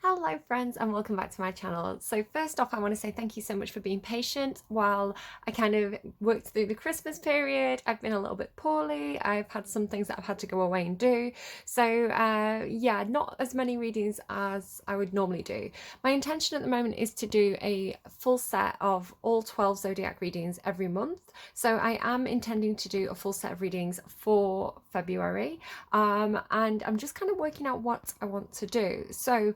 Hello friends and welcome back to my channel. So first off, I want to say thank you so much for being patient while I kind of worked through the Christmas period. I've been a little bit poorly. I've had some things that I've had to go away and do. So yeah, not as many readings as I would normally do. My intention at the moment is to do a full set of all 12 zodiac readings every month. So I am intending to do a full set of readings for February. And I'm just kind of working out what I want to do. So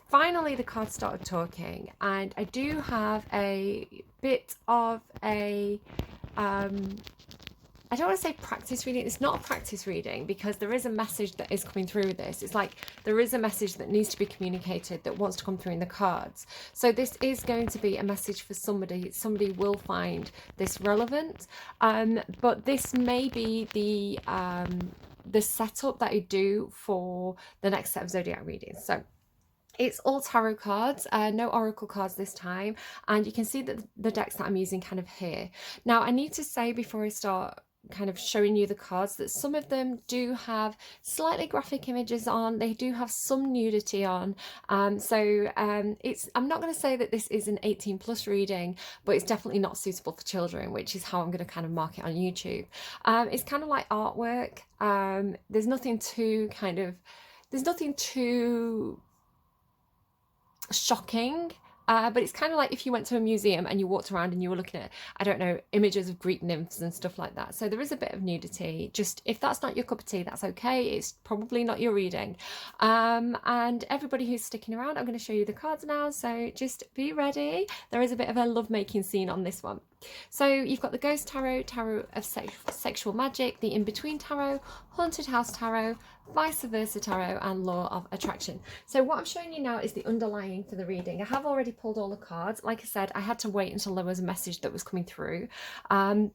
finally the cards started talking, and I do have a bit of a I don't want to say practice reading. It's not a practice reading because there is a message that is coming through this. It's like there is a message that needs to be communicated that wants to come through in the cards. So this is going to be a message for somebody. Somebody will find this relevant, but this may be the setup that I do for the next set of zodiac readings. So it's all tarot cards, no oracle cards this time, and you can see that the decks that I'm using kind of here. Now I need to say before I start kind of showing you the cards that some of them do have slightly graphic images on, they do have some nudity on, I'm not going to say that this is an 18 plus reading, but it's definitely not suitable for children, which is how I'm going to kind of mark it on YouTube. It's kind of like artwork. There's nothing too shocking, but it's kind of like if you went to a museum and you walked around and you were looking at, I don't know, images of Greek nymphs and stuff like that. So there is a bit of nudity. Just if that's not your cup of tea, that's okay. It's probably not your reading. And everybody who's sticking around, I'm going to show you the cards now. So just be ready. There is a bit of a lovemaking scene on this one. So you've got the Ghost Tarot, Tarot of Sexual Magic, the In-Between Tarot, Haunted House Tarot, Vice Versa Tarot, and Law of Attraction. So what I'm showing you now is the underlying for the reading. I have already pulled all the cards. Like I said, I had to wait until there was a message that was coming through. So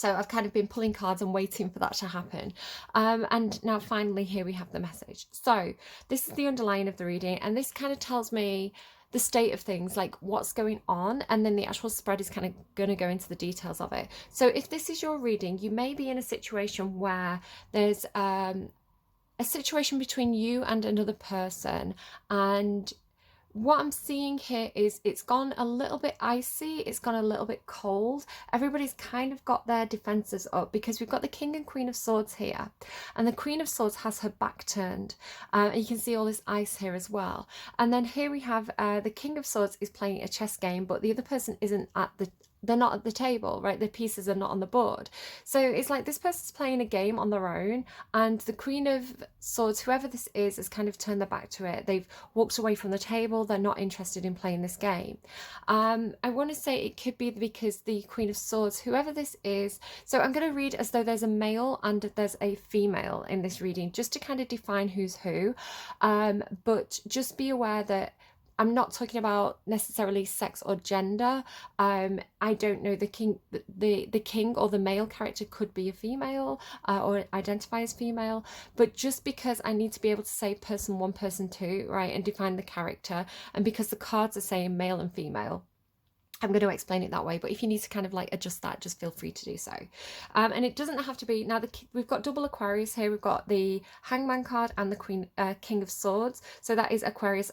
I've kind of been pulling cards and waiting for that to happen. And now finally here we have the message. So this is the underlying of the reading, and this kind of tells me the state of things, like what's going on, and then the actual spread is kind of going to go into the details of it. So if this is your reading, you may be in a situation where there's a situation between you and another person, and what I'm seeing here is it's gone a little bit icy, it's gone a little bit cold. Everybody's kind of got their defenses up because we've got the King and Queen of Swords here, and the Queen of Swords has her back turned, and you can see all this ice here as well. And then here we have the King of Swords is playing a chess game, but the other person isn't they're not at the table, right? The pieces are not on the board. So it's like this person's playing a game on their own, and the Queen of Swords, whoever this is, has kind of turned their back to it. They've walked away from the table. They're not interested in playing this game. I want to say it could be because the Queen of Swords, whoever this is, so I'm going to read as though there's a male and there's a female in this reading, just to kind of define who's who. But just be aware that I'm not talking about necessarily sex or gender. I don't know, the king or the male character could be a female, or identify as female, but just because I need to be able to say person one, person two, right, and define the character, and because the cards are saying male and female, I'm going to explain it that way. But if you need to kind of like adjust that, just feel free to do so. And it doesn't have to be, now we've got double Aquarius here. We've got the Hangman card and the King of Swords. So that is Aquarius.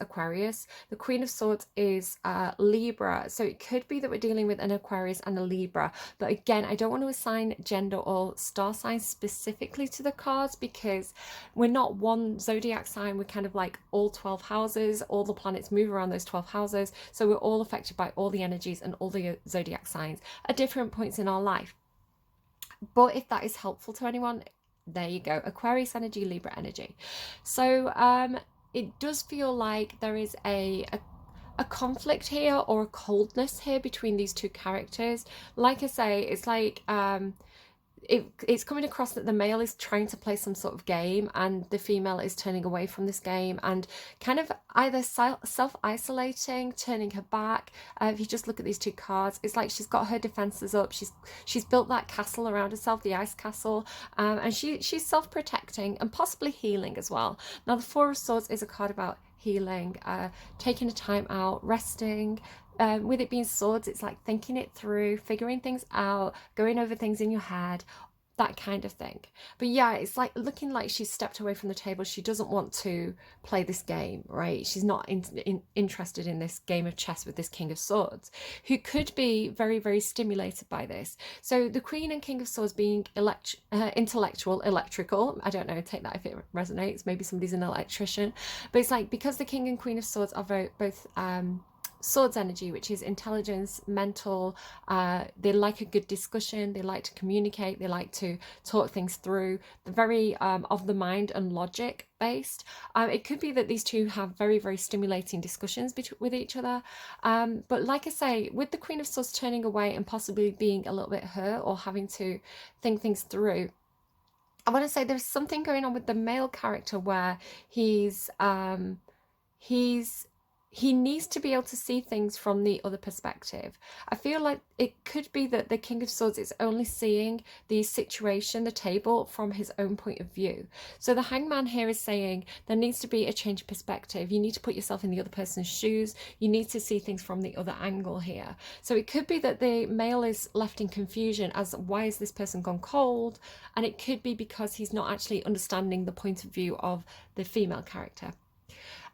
The Queen of Swords is Libra. So it could be that we're dealing with an Aquarius and a Libra. But again, I don't want to assign gender or star signs specifically to the cards, because we're not one zodiac sign. We're kind of like all 12 houses. All the planets move around those 12 houses. So we're all affected by all the energies and all the zodiac signs at different points in our life. But if that is helpful to anyone, there you go. Aquarius energy, Libra energy. So it does feel like there is a conflict here, or a coldness here between these two characters. Like I say, it's like it's coming across that the male is trying to play some sort of game and the female is turning away from this game and kind of either self-isolating, turning her back. If you just look at these two cards, it's like she's got her defenses up. She's built that castle around herself, the ice castle, and she's self-protecting and possibly healing as well. Now the Four of Swords is a card about healing, taking a time out, resting. With it being swords, it's like thinking it through, figuring things out, going over things in your head. that kind of thing. But yeah, it's like looking like she's stepped away from the table. She doesn't want to play this game, right? She's not interested in this game of chess with this King of Swords, who could be very, very stimulated by this. So the Queen and King of Swords being intellectual, electrical, I don't know, take that if it resonates. Maybe somebody's an electrician. But it's like, because the King and Queen of Swords are both swords energy, which is intelligence, mental, they like a good discussion, they like to communicate, they like to talk things through. They're very of the mind and logic based. It could be that these two have very, very stimulating discussions with each other, but like I say, with the Queen of Swords turning away and possibly being a little bit hurt or having to think things through, I want to say there's something going on with the male character where he needs to be able to see things from the other perspective. I feel like it could be that the King of Swords is only seeing the situation, the table, from his own point of view. So the Hangman here is saying there needs to be a change of perspective. You need to put yourself in the other person's shoes. You need to see things from the other angle here. So it could be that the male is left in confusion as why is this person gone cold? And it could be because he's not actually understanding the point of view of the female character.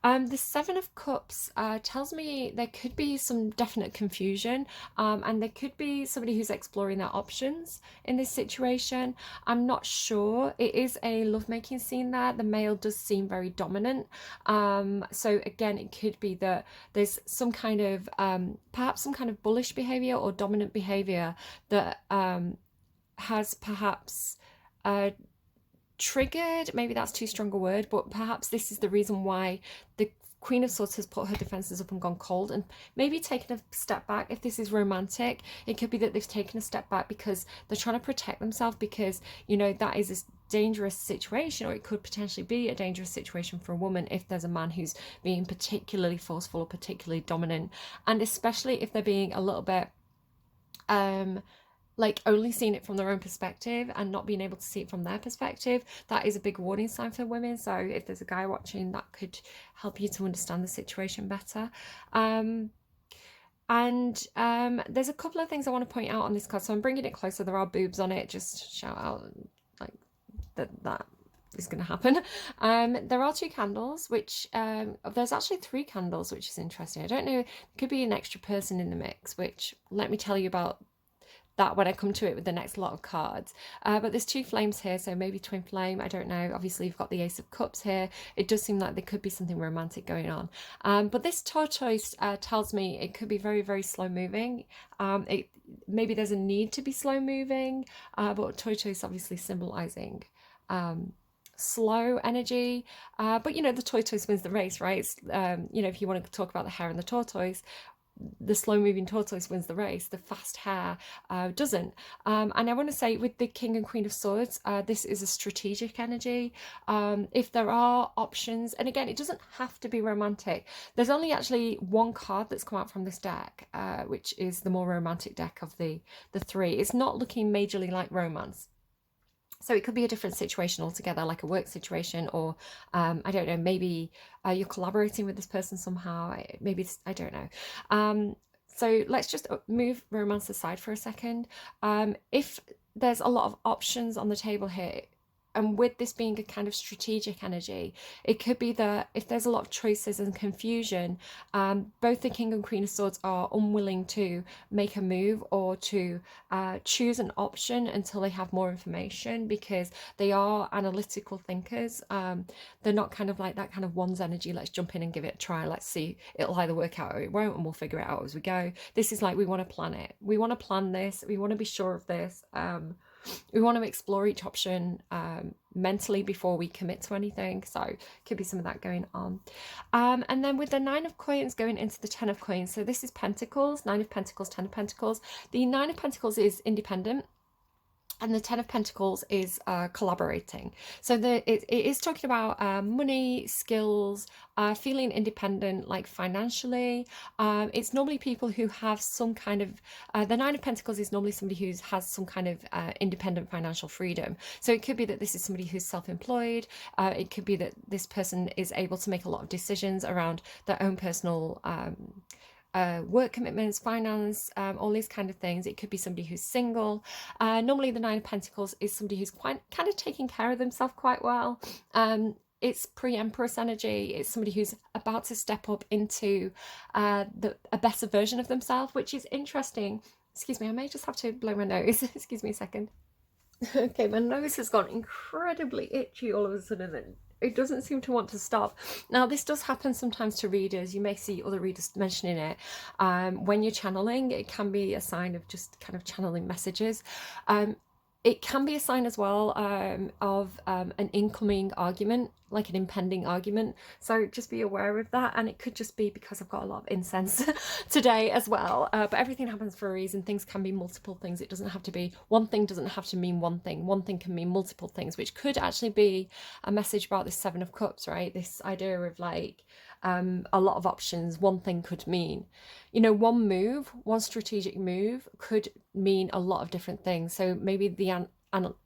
The Seven of Cups tells me there could be some definite confusion, and there could be somebody who's exploring their options in this situation. I'm not sure. It is a lovemaking scene there. The male does seem very dominant. So again, it could be that there's some kind of, perhaps some kind of bullish behavior or dominant behavior that has perhaps triggered, maybe that's too strong a word, but perhaps this is the reason why the Queen of Swords has put her defenses up and gone cold and maybe taken a step back. If this is romantic, it could be that they've taken a step back because they're trying to protect themselves, because, you know, that is a dangerous situation, or it could potentially be a dangerous situation for a woman if there's a man who's being particularly forceful or particularly dominant, and especially if they're being a little bit like only seeing it from their own perspective and not being able to see it from their perspective. That is a big warning sign for women. So if there's a guy watching, that could help you to understand the situation better. There's a couple of things I want to point out on this card. So I'm bringing it closer. There are boobs on it. Just shout out like that is going to happen. There are 2 candles, which there's actually 3 candles, which is interesting. I don't know, there could be an extra person in the mix, which let me tell you about that when I come to it with the next lot of cards. But there's 2 flames here, so maybe twin flame, I don't know. Obviously you've got the Ace of Cups here. It does seem like there could be something romantic going on. But this tortoise tells me it could be very, very slow moving. Maybe there's a need to be slow moving, but tortoise obviously symbolizing slow energy, but you know, the tortoise wins the race, right? You know, if you want to talk about the hare and the tortoise, the slow moving tortoise wins the race, the fast hare doesn't. And I want to say with the King and Queen of Swords, this is a strategic energy. If there are options, and again, it doesn't have to be romantic. There's only actually 1 card that's come out from this deck, which is the more romantic deck of the 3. It's not looking majorly like romance. So it could be a different situation altogether, like a work situation, or I don't know, maybe you're collaborating with this person somehow. Maybe it's, I don't know. So let's just move romance aside for a second. If there's a lot of options on the table here, and with this being a kind of strategic energy, it could be that if there's a lot of choices and confusion, both the King and Queen of Swords are unwilling to make a move or to choose an option until they have more information, because they are analytical thinkers. They're not kind of like that kind of one's energy, let's jump in and give it a try, let's see, it'll either work out or it won't, and we'll figure it out as we go. This is like, we want to plan it. We want to plan this. We want to be sure of this. We want to explore each option mentally before we commit to anything. So could be some of that going on. And then with the 9 of Coins going into the 10 of Coins, so this is Pentacles, 9 of Pentacles, 10 of Pentacles. The 9 of Pentacles is independent, and the 10 of Pentacles is collaborating. So it is talking about money, skills, feeling independent, like financially. It's normally people who have some kind of, the 9 of Pentacles is normally somebody who has some kind of independent financial freedom. So it could be that this is somebody who's self-employed. It could be that this person is able to make a lot of decisions around their own personal work commitments, finance, all these kind of things. It could be somebody who's single. Normally the Nine of Pentacles is somebody who's quite kind of taking care of themselves quite well. It's pre-Empress energy. It's somebody who's about to step up into a better version of themselves, which is interesting. Excuse me, I may just have to blow my nose. Excuse me a second. Okay, my nose has gone incredibly itchy all of a sudden, and it doesn't seem to want to stop. Now, this does happen sometimes to readers. You may see other readers mentioning it. When you're channeling, it can be a sign of just kind of channeling messages. It can be a sign as well of an incoming argument, like an impending argument. So just be aware of that. And it could just be because I've got a lot of incense today as well. But everything happens for a reason. Things can be multiple things. It doesn't have to be one thing, doesn't have to mean one thing. One thing can mean multiple things, which could actually be a message about this Seven of Cups, right? This idea of like a lot of options. One thing could mean, you know, one move, one strategic move could mean a lot of different things. So maybe the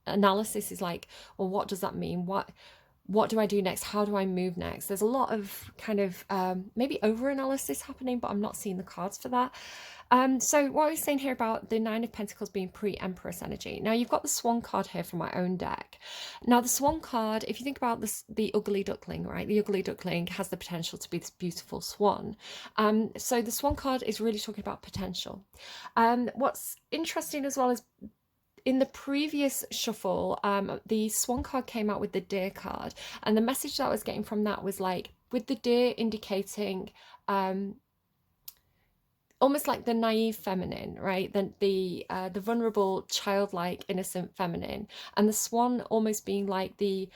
analysis is like, well, what does that mean? What do I do next? How do I move next? There's a lot of kind of maybe over analysis happening, but I'm not seeing the cards for that. So what I was saying here about the Nine of Pentacles being pre-Empress energy. Now you've got the Swan card here from my own deck. Now the Swan card, if you think about this, the ugly duckling, right? The ugly duckling has the potential to be this beautiful swan. So the Swan card is really talking about potential. What's interesting as well is in the previous shuffle, the Swan card came out with the Deer card, and the message that I was getting from that was like, with the Deer indicating almost like the naive feminine, right? The vulnerable, childlike, innocent feminine, and the Swan almost being like the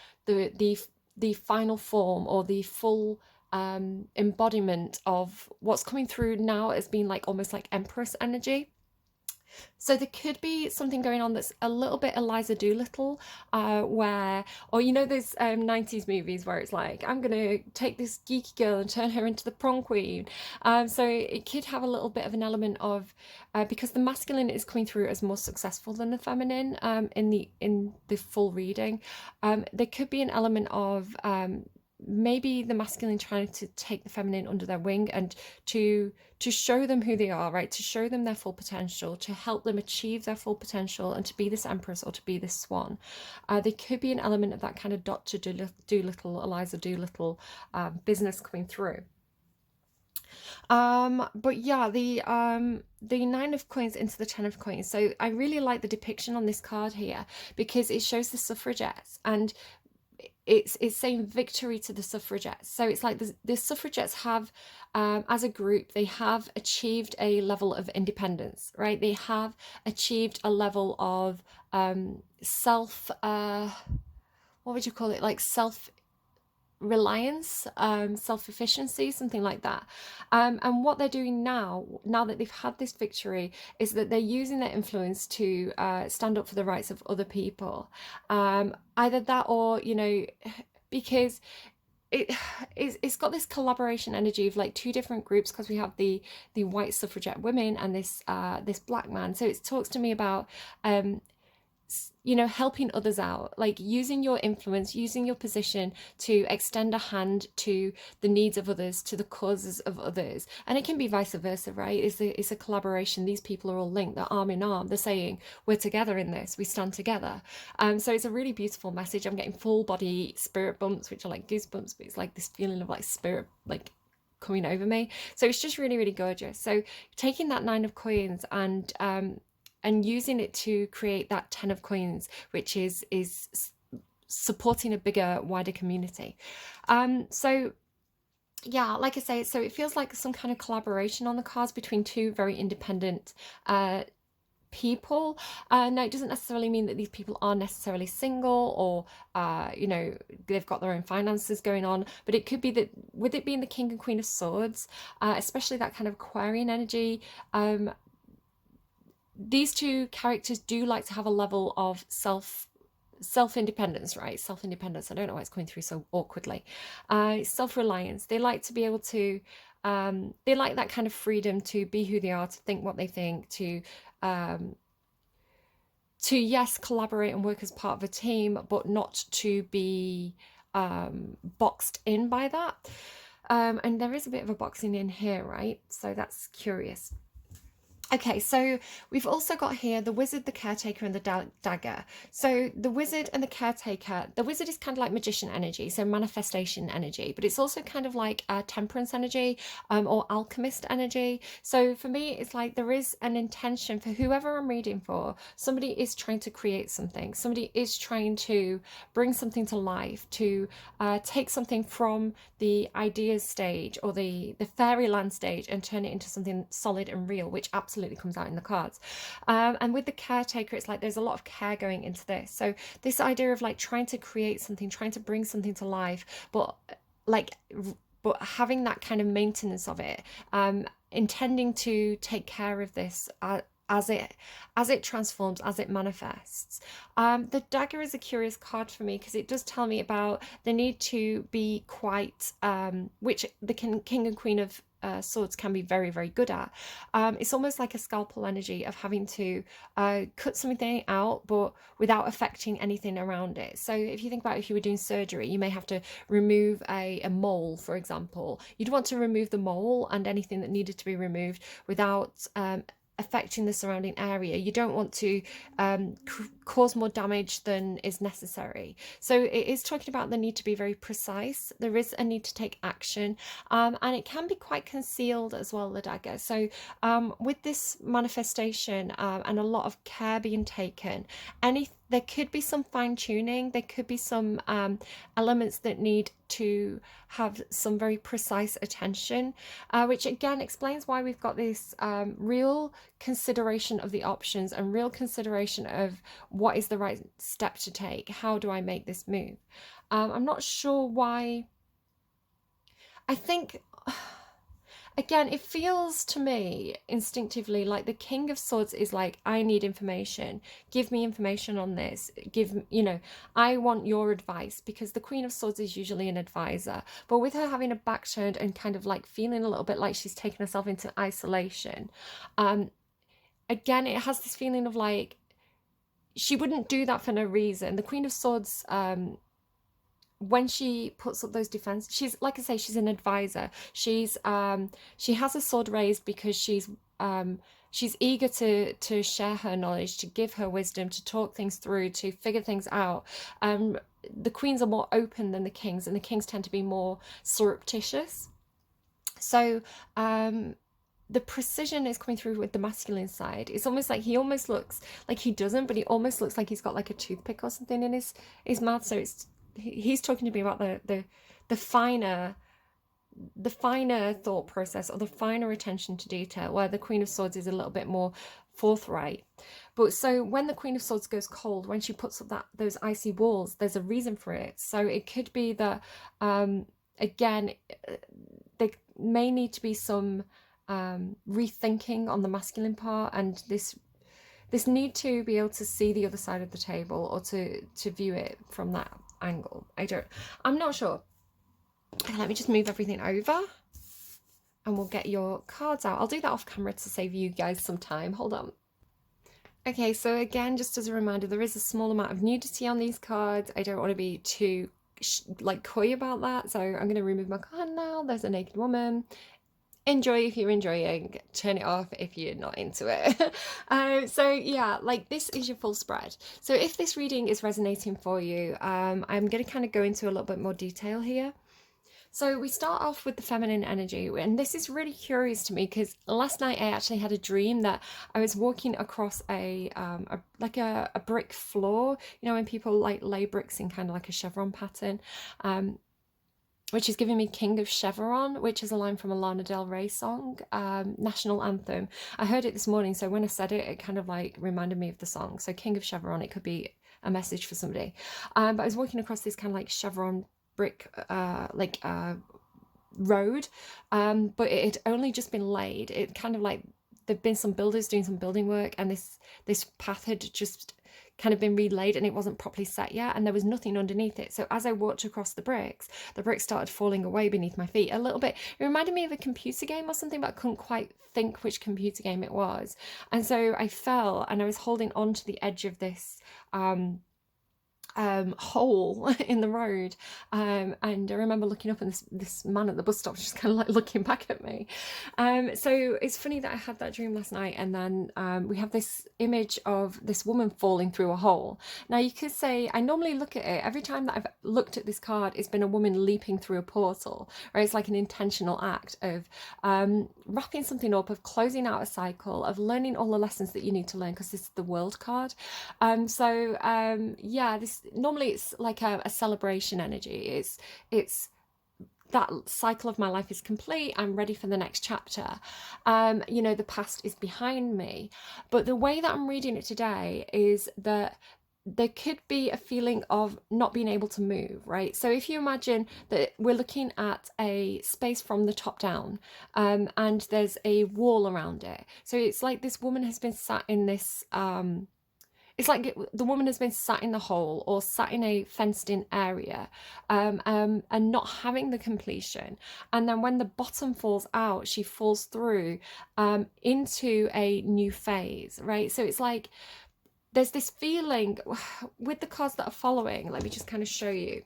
final form or the full embodiment of what's coming through now as being like almost like Empress energy. So there could be something going on that's a little bit Eliza Doolittle, where, or you know those 90s movies where it's like, I'm gonna take this geeky girl and turn her into the prom queen. So it could have a little bit of an element of, because the masculine is coming through as more successful than the feminine in the full reading. There could be an element of maybe the masculine trying to take the feminine under their wing and to show them who they are, right? To show them their full potential, to help them achieve their full potential, and to be this Empress or to be this Swan. There could be an element of that kind of Dr. Doolittle, Eliza Doolittle business coming through. But yeah, the Nine of Coins into the Ten of Coins. So I really like the depiction on this card here because it shows the suffragettes, and it's saying victory to the suffragettes. So it's like the suffragettes have, as a group, they have achieved a level of independence, right? They have achieved a level of self, what would you call it? Like self-reliance, self-efficiency, something like that. And what they're doing now that they've had this victory, is that they're using their influence to stand up for the rights of other people. Either that, or, you know, because it's got this collaboration energy of like two different groups, because we have the white suffragette women and this black man. So it talks to me about you know, helping others out, like using your influence, using your position to extend a hand to the needs of others, to the causes of others. And it can be vice versa, right? It's a collaboration. These people are all linked, they're arm in arm, they're saying we're together in this, we stand together. So it's a really beautiful message. I'm getting full body spirit bumps, which are like goosebumps, but it's like this feeling of like spirit like coming over me. So it's just really, really gorgeous. So taking that Nine of Coins and using it to create that Ten of Coins, which is supporting a bigger, wider community. So yeah, like I say, so it feels like some kind of collaboration on the cards between two very independent people. Now, it doesn't necessarily mean that these people are necessarily single or, you know, they've got their own finances going on, but it could be that with it being the King and Queen of Swords, especially that kind of Aquarian energy, these two characters do like to have a level of self-independence, right? Self-independence. I don't know why it's coming through so awkwardly. Self-reliance. They like to be able to, they like that kind of freedom to be who they are, to think what they think, to yes, collaborate and work as part of a team, but not to be boxed in by that. And there is a bit of a boxing in here, right? So that's curious. Okay, so we've also got here the wizard, the caretaker, and the dagger. So the wizard and the caretaker, the wizard is kind of like magician energy, so manifestation energy, but it's also kind of like temperance energy, or alchemist energy. So for me, it's like there is an intention for whoever I'm reading for. Somebody is trying to create something. Somebody is trying to bring something to life, to take something from the ideas stage or the fairyland stage and turn it into something solid and real, which absolutely comes out in the cards. And with the caretaker, it's like there's a lot of care going into this. So this idea of like trying to create something, trying to bring something to life, but like but having that kind of maintenance of it, intending to take care of this as it transforms, as it manifests. The dagger is a curious card for me because it does tell me about the need to be quite, which the king and queen of swords can be very, very good at. It's almost like a scalpel energy of having to cut something out, but without affecting anything around it. So if you think about if you were doing surgery, you may have to remove a mole, for example. You'd want to remove the mole and anything that needed to be removed without affecting the surrounding area. You don't want to cause more damage than is necessary. So it is talking about the need to be very precise. There is a need to take action, and it can be quite concealed as well, the dagger. So with this manifestation and a lot of care being taken, there could be some fine tuning. There could be some elements that need to have some very precise attention, which again explains why we've got this real consideration of the options and real consideration of what is the right step to take. How do I make this move? I'm not sure why. I think again, it feels to me instinctively like the King of Swords is like, I need information. Give me information on this. I want your advice, because the Queen of Swords is usually an advisor. But with her having a back turned and kind of like feeling a little bit like she's taken herself into isolation, again, it has this feeling of like she wouldn't do that for no reason. The Queen of Swords, when she puts up those defense, she's, like I say, she's an advisor. She has a sword raised because she's eager to share her knowledge, to give her wisdom, to talk things through, to figure things out. The queens are more open than the kings, and the kings tend to be more surreptitious. So the precision is coming through with the masculine side. It's almost like he almost looks like he doesn't, but he almost looks like he's got like a toothpick or something in his mouth. So he's talking to me about the finer thought process, or the finer attention to detail, where the Queen of Swords is a little bit more forthright. But so when the Queen of Swords goes cold, when she puts up those icy walls, there's a reason for it. So it could be that again, there may need to be some rethinking on the masculine part, and this need to be able to see the other side of the table, or to view it from that angle. I'm not sure. Let me just move everything over and we'll get your cards out. I'll do that off camera to save you guys some time. Hold on. Okay, so again, just as a reminder, there is a small amount of nudity on these cards. I don't want to be too like coy about that, so I'm going to remove my card now. There's a naked woman. Enjoy if you're enjoying, turn it off if you're not into it. So yeah, like this is your full spread. So if this reading is resonating for you, I'm going to kind of go into a little bit more detail here. So we start off with the feminine energy, and this is really curious to me because last night I actually had a dream that I was walking across a brick floor, when people like lay bricks in kind of like a chevron pattern, which is giving me King of Chevron, which is a line from a Lana Del Rey song, national anthem. I heard it this morning, so when I said it, it kind of like reminded me of the song. So King of Chevron, it could be a message for somebody. But I was walking across this kind of like chevron brick road, but it had only just been laid. It kind of like there'd been some builders doing some building work, and this path had just kind of been relaid, and it wasn't properly set yet, and there was nothing underneath it. So as I walked across the bricks started falling away beneath my feet a little bit. It reminded me of a computer game or something, but I couldn't quite think which computer game it was. And so I fell, and I was holding on to the edge of this hole in the road, and I remember looking up and this man at the bus stop just kind of like looking back at me. So it's funny that I had that dream last night, and then we have this image of this woman falling through a hole. Now you could say, I normally look at it every time that I've looked at this card, it's been a woman leaping through a portal, right? It's like an intentional act of wrapping something up, of closing out a cycle, of learning all the lessons that you need to learn, because this is the World card. Yeah, this normally it's like a celebration energy. It's that cycle of my life is complete. I'm ready for the next chapter. You know, the past is behind me. But the way that I'm reading it today is that there could be a feeling of not being able to move, right? So if you imagine that we're looking at a space from the top down, and there's a wall around it. So it's like this woman has been sat in this it's like the woman has been sat in the hole or sat in a fenced-in area, and not having the completion. And then when the bottom falls out, she falls through into a new phase, right? So it's like there's this feeling with the cards that are following. Let me just kind of show you.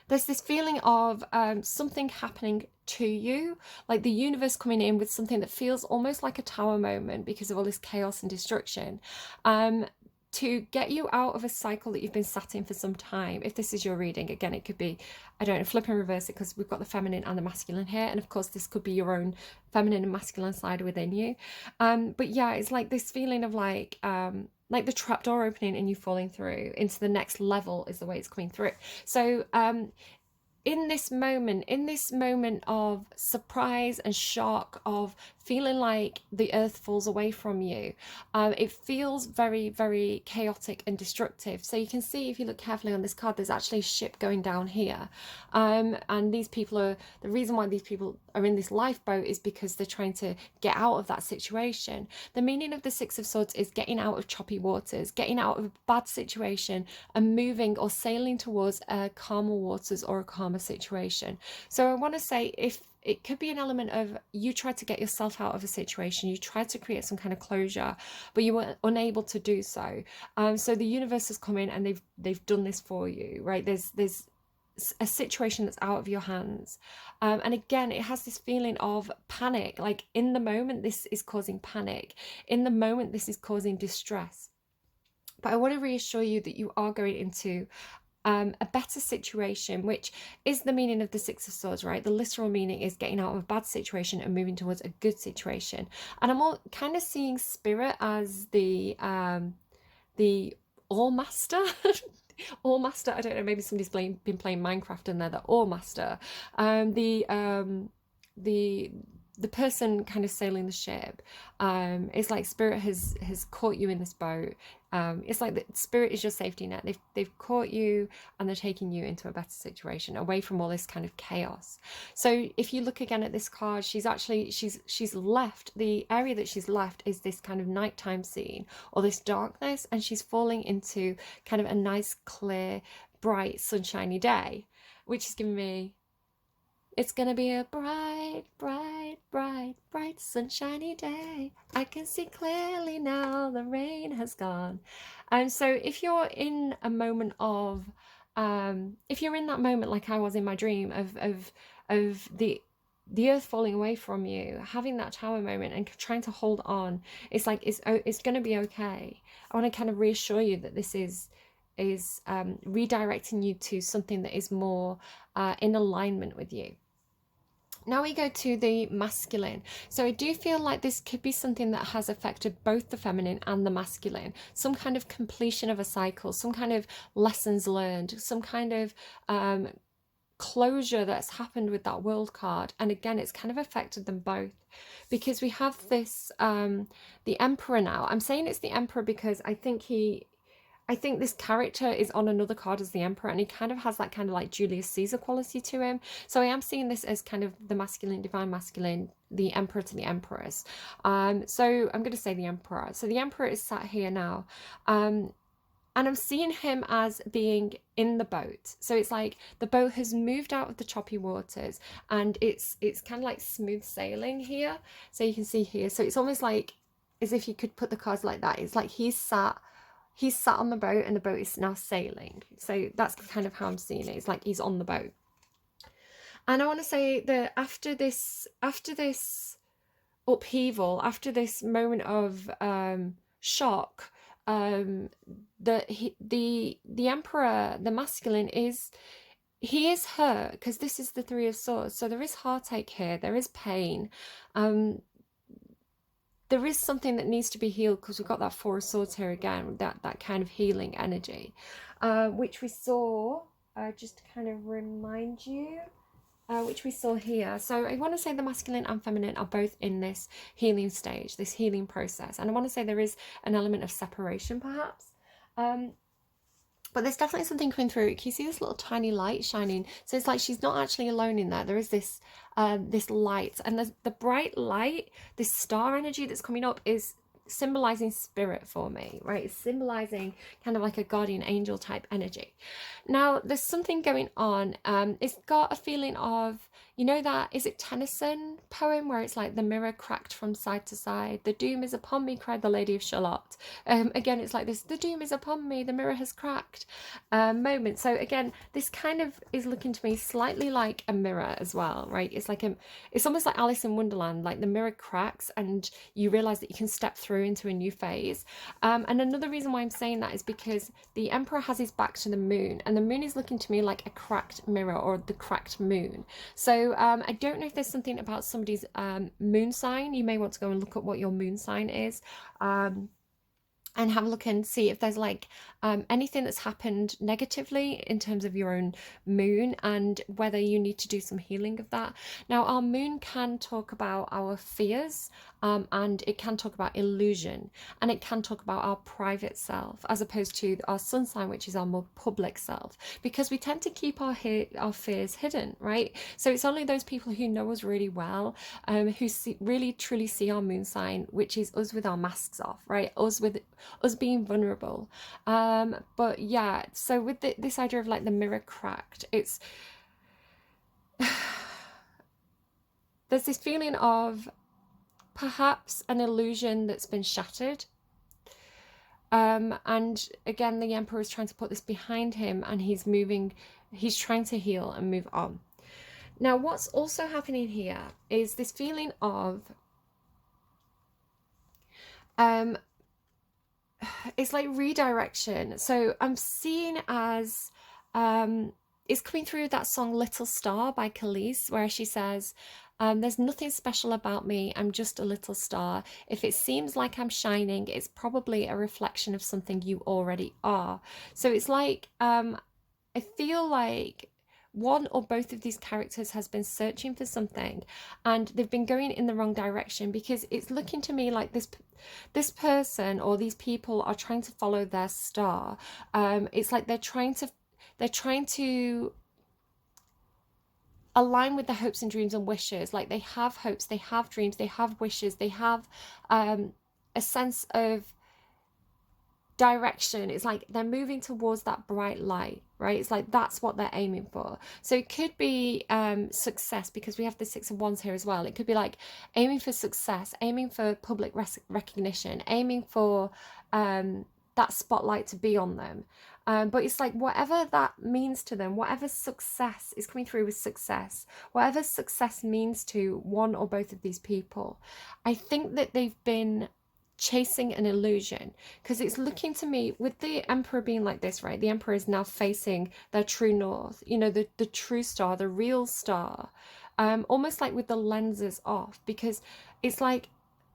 There's this feeling of something happening to you, like the universe coming in with something that feels almost like a tower moment because of all this chaos and destruction, to get you out of a cycle that you've been sat in for some time. If this is your reading, again, it could be, I don't know, flip and reverse it, because we've got the feminine and the masculine here, and of course this could be your own feminine and masculine side within you. But yeah, it's like this feeling of like the trapdoor opening and you falling through into the next level is the way it's coming through. So in this moment of surprise and shock, of feeling like the earth falls away from you, it feels very, very chaotic and destructive. So you can see, if you look carefully on this card, there's actually a ship going down here, and these people are, the reason why these people are in this lifeboat is because they're trying to get out of that situation. The meaning of the Six of Swords is getting out of choppy waters, getting out of a bad situation and moving or sailing towards calmer waters or a calmer situation. So I want to say, if it could be an element of you tried to get yourself out of a situation, you tried to create some kind of closure, but you were unable to do so. So the universe has come in and they've done this for you, right? There's a situation that's out of your hands, and again, it has this feeling of panic. Like in the moment, this is causing panic. In the moment, this is causing distress. But I want to reassure you that you are going into a better situation, which is the meaning of the Six of Swords, right? The literal meaning is getting out of a bad situation and moving towards a good situation. And I'm all kind of seeing Spirit as the All Master. All Master, I don't know, maybe somebody's been playing Minecraft in there, the All Master. The person kind of sailing the ship. It's like Spirit has caught you in this boat. It's like the Spirit is your safety net. They've caught you and they're taking you into a better situation, away from all this kind of chaos. So if you look again at this card, she's left, the area that she's left is this kind of nighttime scene or this darkness, and she's falling into kind of a nice, clear, bright, sunshiny day, which is giving me, it's gonna be a bright, bright, bright, bright, sunshiny day. I can see clearly now, the rain has gone. And so if you're in a moment of, if you're in that moment like I was in my dream of the earth falling away from you, having that tower moment and trying to hold on, it's like it's gonna be okay. I want to kind of reassure you that this is redirecting you to something that is more in alignment with you. Now we go to the masculine. So I do feel like this could be something that has affected both the feminine and the masculine. Some kind of completion of a cycle, some kind of lessons learned, some kind of closure that's happened with that World card. And again, it's kind of affected them both, because we have this the Emperor now. I'm saying it's the Emperor because I think this character is on another card as the Emperor, and he kind of has that kind of like Julius Caesar quality to him. So I am seeing this as kind of the masculine, divine masculine, the Emperor to the Empress. So I'm going to say the Emperor. So the Emperor is sat here now. And I'm seeing him as being in the boat. So it's like the boat has moved out of the choppy waters and it's kind of like smooth sailing here. So you can see here. So it's almost like as if you could put the cards like that. It's like he's sat he's sat on the boat and the boat is now sailing. So that's kind of how I'm seeing it. It's like he's on the boat. And I want to say that after this upheaval, after this moment of shock, the emperor, the masculine, he is hurt, because this is the Three of Swords. So there is heartache here. There is pain. There is something that needs to be healed, because we've got that Four of Swords here again, that kind of healing energy, which we saw, just to kind of remind you, which we saw here. So I want to say the masculine and feminine are both in this healing stage, this healing process. And I want to say there is an element of separation, perhaps. But there's definitely something coming through. Can you see this little tiny light shining? So it's like she's not actually alone in there. There is this this light, and the bright light, this star energy that's coming up, is symbolizing spirit for me, right? It's symbolizing kind of like a guardian angel type energy. Now there's something going on. It's got a feeling of, you know, that, is it Tennyson poem where it's like the mirror cracked from side to side, the doom is upon me, cried the Lady of Shalott. Again, it's like this, the doom is upon me, the mirror has cracked moment. So again, this kind of is looking to me slightly like a mirror as well, right? It's like it's almost like Alice in Wonderland, like the mirror cracks and you realize that you can step through into a new phase. And another reason why I'm saying that is because the emperor has his back to the moon, and the moon is looking to me like a cracked mirror, or the cracked moon. So I don't know if there's something about somebody's moon sign. You may want to go and look at what your moon sign is, and have a look and see if there's like anything that's happened negatively in terms of your own moon, and whether you need to do some healing of that. Now, our moon can talk about our fears, and it can talk about illusion, and it can talk about our private self, as opposed to our sun sign, which is our more public self, because we tend to keep our fears hidden, right? So it's only those people who know us really well, who really truly see our moon sign, which is us with our masks off, right? Us being vulnerable. But yeah, so with this idea of like the mirror cracked, it's there's this feeling of perhaps an illusion that's been shattered. And again, the emperor is trying to put this behind him, and he's trying to heal and move on. Now, what's also happening here is this feeling of it's like redirection. So I'm seeing as it's coming through that song Little Star by Khalees, where she says, there's nothing special about me, I'm just a little star. If it seems like I'm shining, it's probably a reflection of something you already are. So it's like I feel like one or both of these characters has been searching for something, and they've been going in the wrong direction, because it's looking to me like this person or these people are trying to follow their star. It's like they're trying to align with their hopes and dreams and wishes. Like they have hopes, they have dreams, they have wishes, they have a sense of direction. It's like they're moving towards that bright light, right? It's like that's what they're aiming for. So it could be success, because we have the Six of Wands here as well. It could be like aiming for success, aiming for public recognition, aiming for that spotlight to be on them. But it's like whatever that means to them, whatever success is coming through with success, whatever success means to one or both of these people, I think that they've been chasing an illusion, because it's looking to me with the emperor being like this, right? The emperor is now facing their true north, you know, the true star, the real star, almost like with the lenses off, because it's like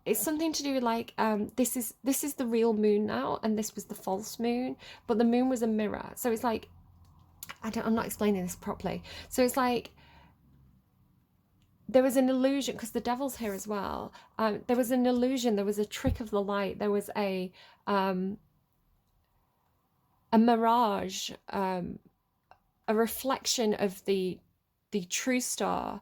it's something to do with like this is the real moon now, and this was the false moon, but the moon was a mirror. So it's like I'm not explaining this properly. So it's like there was an illusion, because the devil's here as well. There was an illusion, there was a trick of the light, there was a mirage, a reflection of the true star,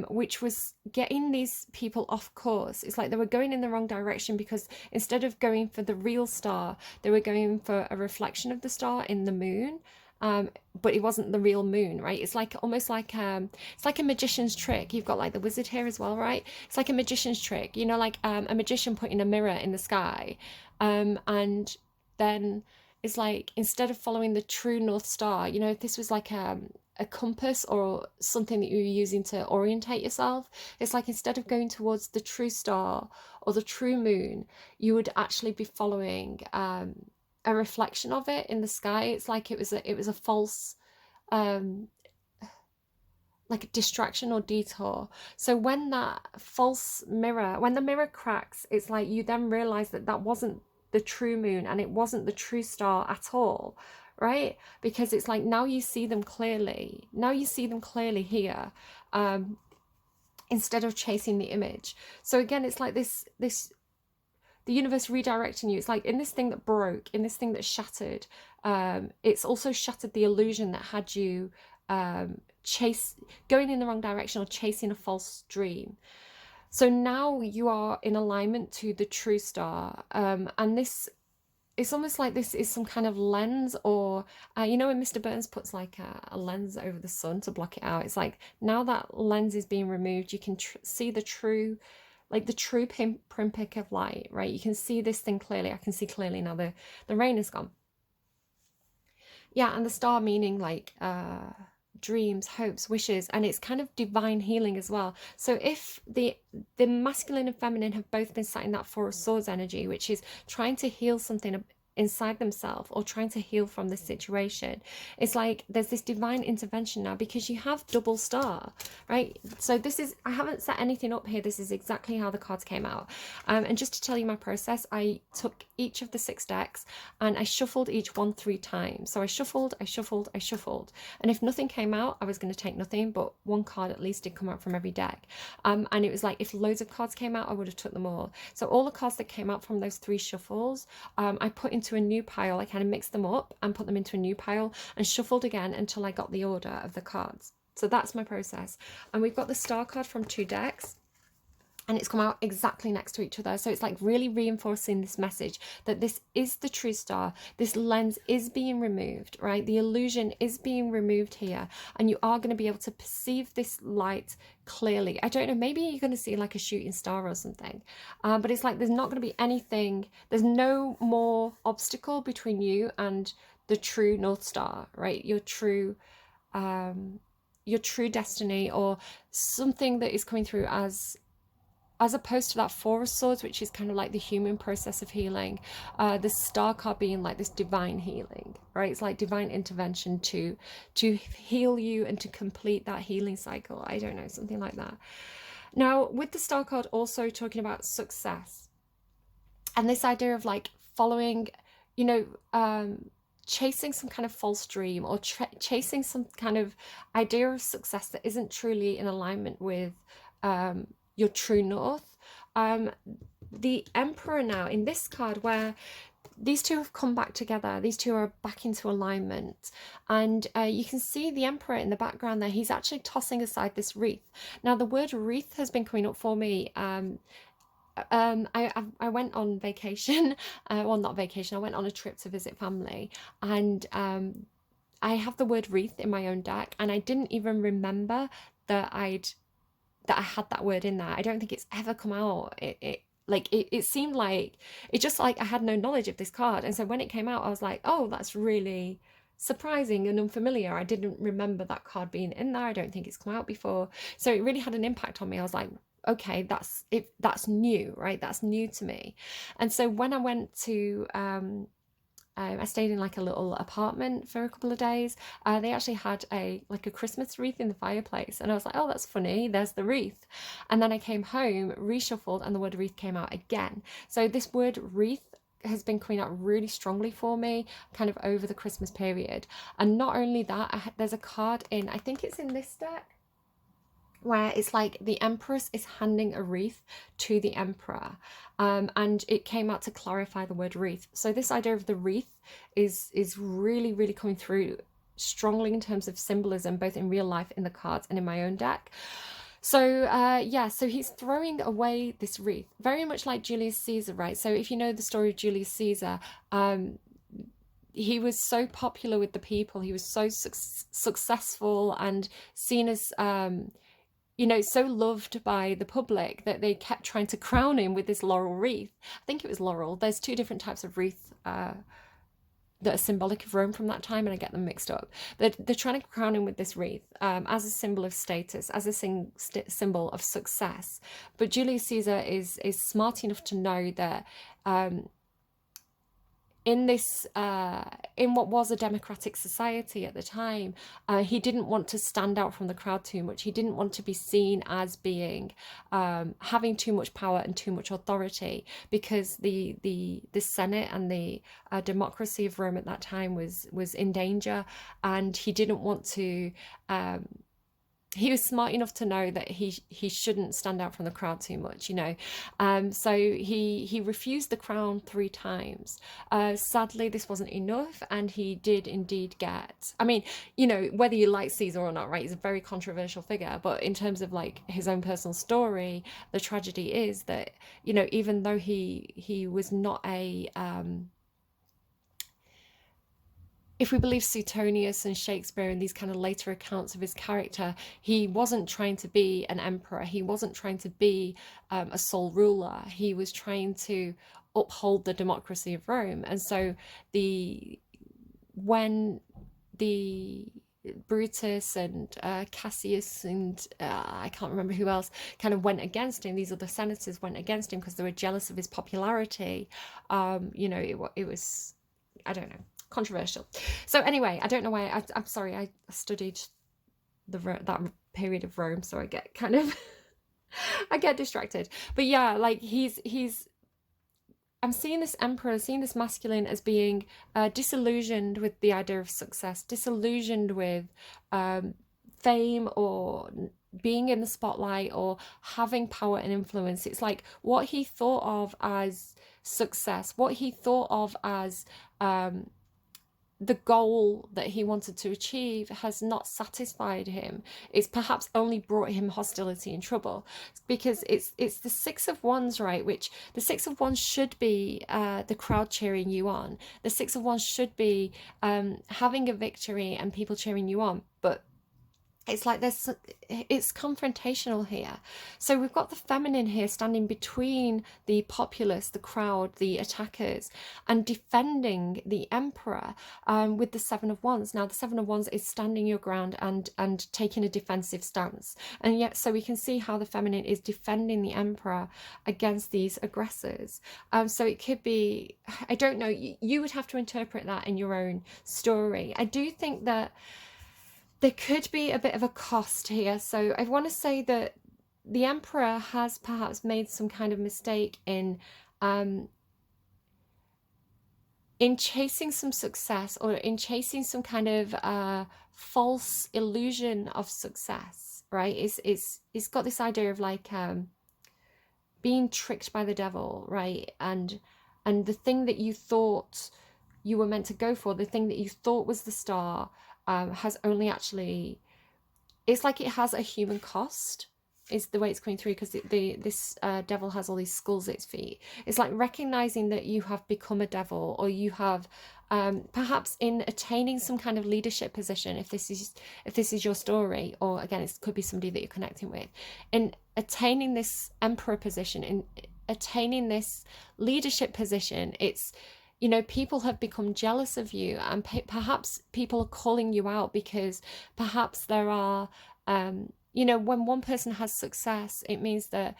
which was getting these people off course. It's like they were going in the wrong direction, because instead of going for the real star, they were going for a reflection of the star in the moon. But it wasn't the real moon, right? It's like almost like it's like a magician's trick. You've got like the wizard here as well, right? It's like a magician's trick, you know, like a magician putting a mirror in the sky, and then it's like, instead of following the true North Star, you know, if this was like a compass or something that you were using to orientate yourself, it's like, instead of going towards the true star or the true moon, you would actually be following a reflection of it in the sky. It's like it was a false um like a distraction or detour. So when that false mirror, when the mirror cracks, it's like you then realize that that wasn't the true moon and it wasn't the true star at all, right? Because it's like, now you see them clearly. Now you see them clearly here, instead of chasing the image. So again, it's like this the universe redirecting you. It's like, in this thing that broke, in this thing that shattered, it's also shattered the illusion that had you going in the wrong direction or chasing a false dream. So now you are in alignment to the true star, and this, it's almost like this is some kind of lens, or you know, when Mr. Burns puts like a lens over the sun to block it out, it's like, now that lens is being removed, you can see the true, like the true pinprick of light, right? You can see this thing clearly. I can see clearly now. The rain is gone. Yeah, and the star meaning like dreams, hopes, wishes, and it's kind of divine healing as well. So if the masculine and feminine have both been sat in that Four of Swords energy, which is trying to heal something inside themselves or trying to heal from this situation, it's like there's this divine intervention now, because you have double star, right? So this is, I haven't set anything up here, this is exactly how the cards came out. And just to tell you my process, I took each of the 6 decks and I shuffled each one 3 times. So I shuffled, and if nothing came out, I was going to take nothing, but one card at least did come out from every deck. And it was like, if loads of cards came out, I would have took them all. So all the cards that came out from those 3 shuffles, I put into a new pile. I kind of mixed them up and put them into a new pile and shuffled again until I got the order of the cards. So that's my process. And we've got the star card from 2 decks, and it's come out exactly next to each other. So it's like really reinforcing this message that this is the true star. This lens is being removed, right? The illusion is being removed here, and you are going to be able to perceive this light clearly. I don't know, maybe you're going to see like a shooting star or something, but it's like there's not going to be anything, there's no more obstacle between you and the true North Star, right? Your true destiny, or something that is coming through as opposed to that Four of Swords, which is kind of like the human process of healing, the star card being like this divine healing, right? It's like divine intervention to heal you and to complete that healing cycle. I don't know, something like that. Now, with the star card also talking about success, and this idea of like following, you know, chasing some kind of false dream, or chasing some kind of idea of success that isn't truly in alignment with your true north. The Emperor now in this card, where these two have come back together, these two are back into alignment, and you can see the Emperor in the background there. He's actually tossing aside this wreath. Now the word wreath has been coming up for me. I went on vacation, well, not vacation, I went on a trip to visit family, and I have the word wreath in my own deck, and I didn't even remember that I had that word in there. I don't think it's ever come out. It seemed like, it just like I had no knowledge of this card, and so when it came out, I was like, oh, that's really surprising and unfamiliar. I didn't remember that card being in there. I don't think it's come out before, so it really had an impact on me. I was like, okay, that's it, that's new, right? That's new to me. And so when I went to I stayed in like a little apartment for a couple of days. They actually had a Christmas wreath in the fireplace, and I was like, oh, that's funny, there's the wreath. And then I came home, reshuffled, and the word wreath came out again. So this word wreath has been coming out really strongly for me kind of over the Christmas period. And not only that, there's a card in, I think it's in this deck, where it's like the Empress is handing a wreath to the Emperor, and it came out to clarify the word wreath. So this idea of the wreath is really, really coming through strongly in terms of symbolism, both in real life, in the cards, and in my own deck. So yeah, so he's throwing away this wreath, very much like Julius Caesar, right? So if you know the story of Julius Caesar, he was so popular with the people, he was so successful and seen as you know, so loved by the public that they kept trying to crown him with this laurel wreath. I think it was laurel. There's 2 different types of wreath that are symbolic of Rome from that time, and I get them mixed up. They're trying to crown him with this wreath as a symbol of status, as a symbol of success. But Julius Caesar is smart enough to know that in this in what was a democratic society at the time, he didn't want to stand out from the crowd too much. He didn't want to be seen as being having too much power and too much authority, because the Senate and the democracy of Rome at that time was in danger, and he didn't want to he was smart enough to know that he shouldn't stand out from the crowd too much, you know. So he refused the crown 3 times. Sadly, this wasn't enough, and he did indeed get, I mean, you know, whether you like Caesar or not, right, he's a very controversial figure, but in terms of like his own personal story, the tragedy is that, you know, even though he was not a if we believe Suetonius and Shakespeare and these kind of later accounts of his character, he wasn't trying to be an emperor. He wasn't trying to be a sole ruler. He was trying to uphold the democracy of Rome. And so when the Brutus and Cassius and I can't remember who else kind of went against him, these other senators went against him because they were jealous of his popularity. You know, it was, I don't know, controversial. So anyway, I don't know why I'm sorry, I studied that period of Rome, so I get kind of I get distracted. But yeah, like he's I'm seeing this emperor, seeing this masculine as being disillusioned with the idea of success, disillusioned with fame or being in the spotlight or having power and influence. It's like what he thought of as success, what he thought of as the goal that he wanted to achieve has not satisfied him. It's perhaps only brought him hostility and trouble, because it's the 6 of Wands, right? Which the 6 of Wands should be the crowd cheering you on. The 6 of Wands should be having a victory and people cheering you on. But it's like it's confrontational here. So we've got the feminine here standing between the populace, the crowd, the attackers, and defending the emperor with the 7 of Wands. Now the 7 of Wands is standing your ground and taking a defensive stance. And yet, so we can see how the feminine is defending the emperor against these aggressors. So it could be, I don't know, you would have to interpret that in your own story. I do think that there could be a bit of a cost here. So I want to say that the emperor has perhaps made some kind of mistake in chasing some success, or in chasing some kind of false illusion of success, right? It's got this idea of like being tricked by the devil, right? And the thing that you thought you were meant to go for, the thing that you thought was the star, has only actually, it's like it has a human cost, is the way it's coming through, because this devil has all these skulls at its feet. It's like recognizing that you have become a devil, or you have perhaps in attaining some kind of leadership position, if this is your story, or again it could be somebody that you're connecting with, in attaining this emperor position, in attaining this leadership position, it's, you know, people have become jealous of you, and perhaps people are calling you out because perhaps there are, you know, when one person has success, it means that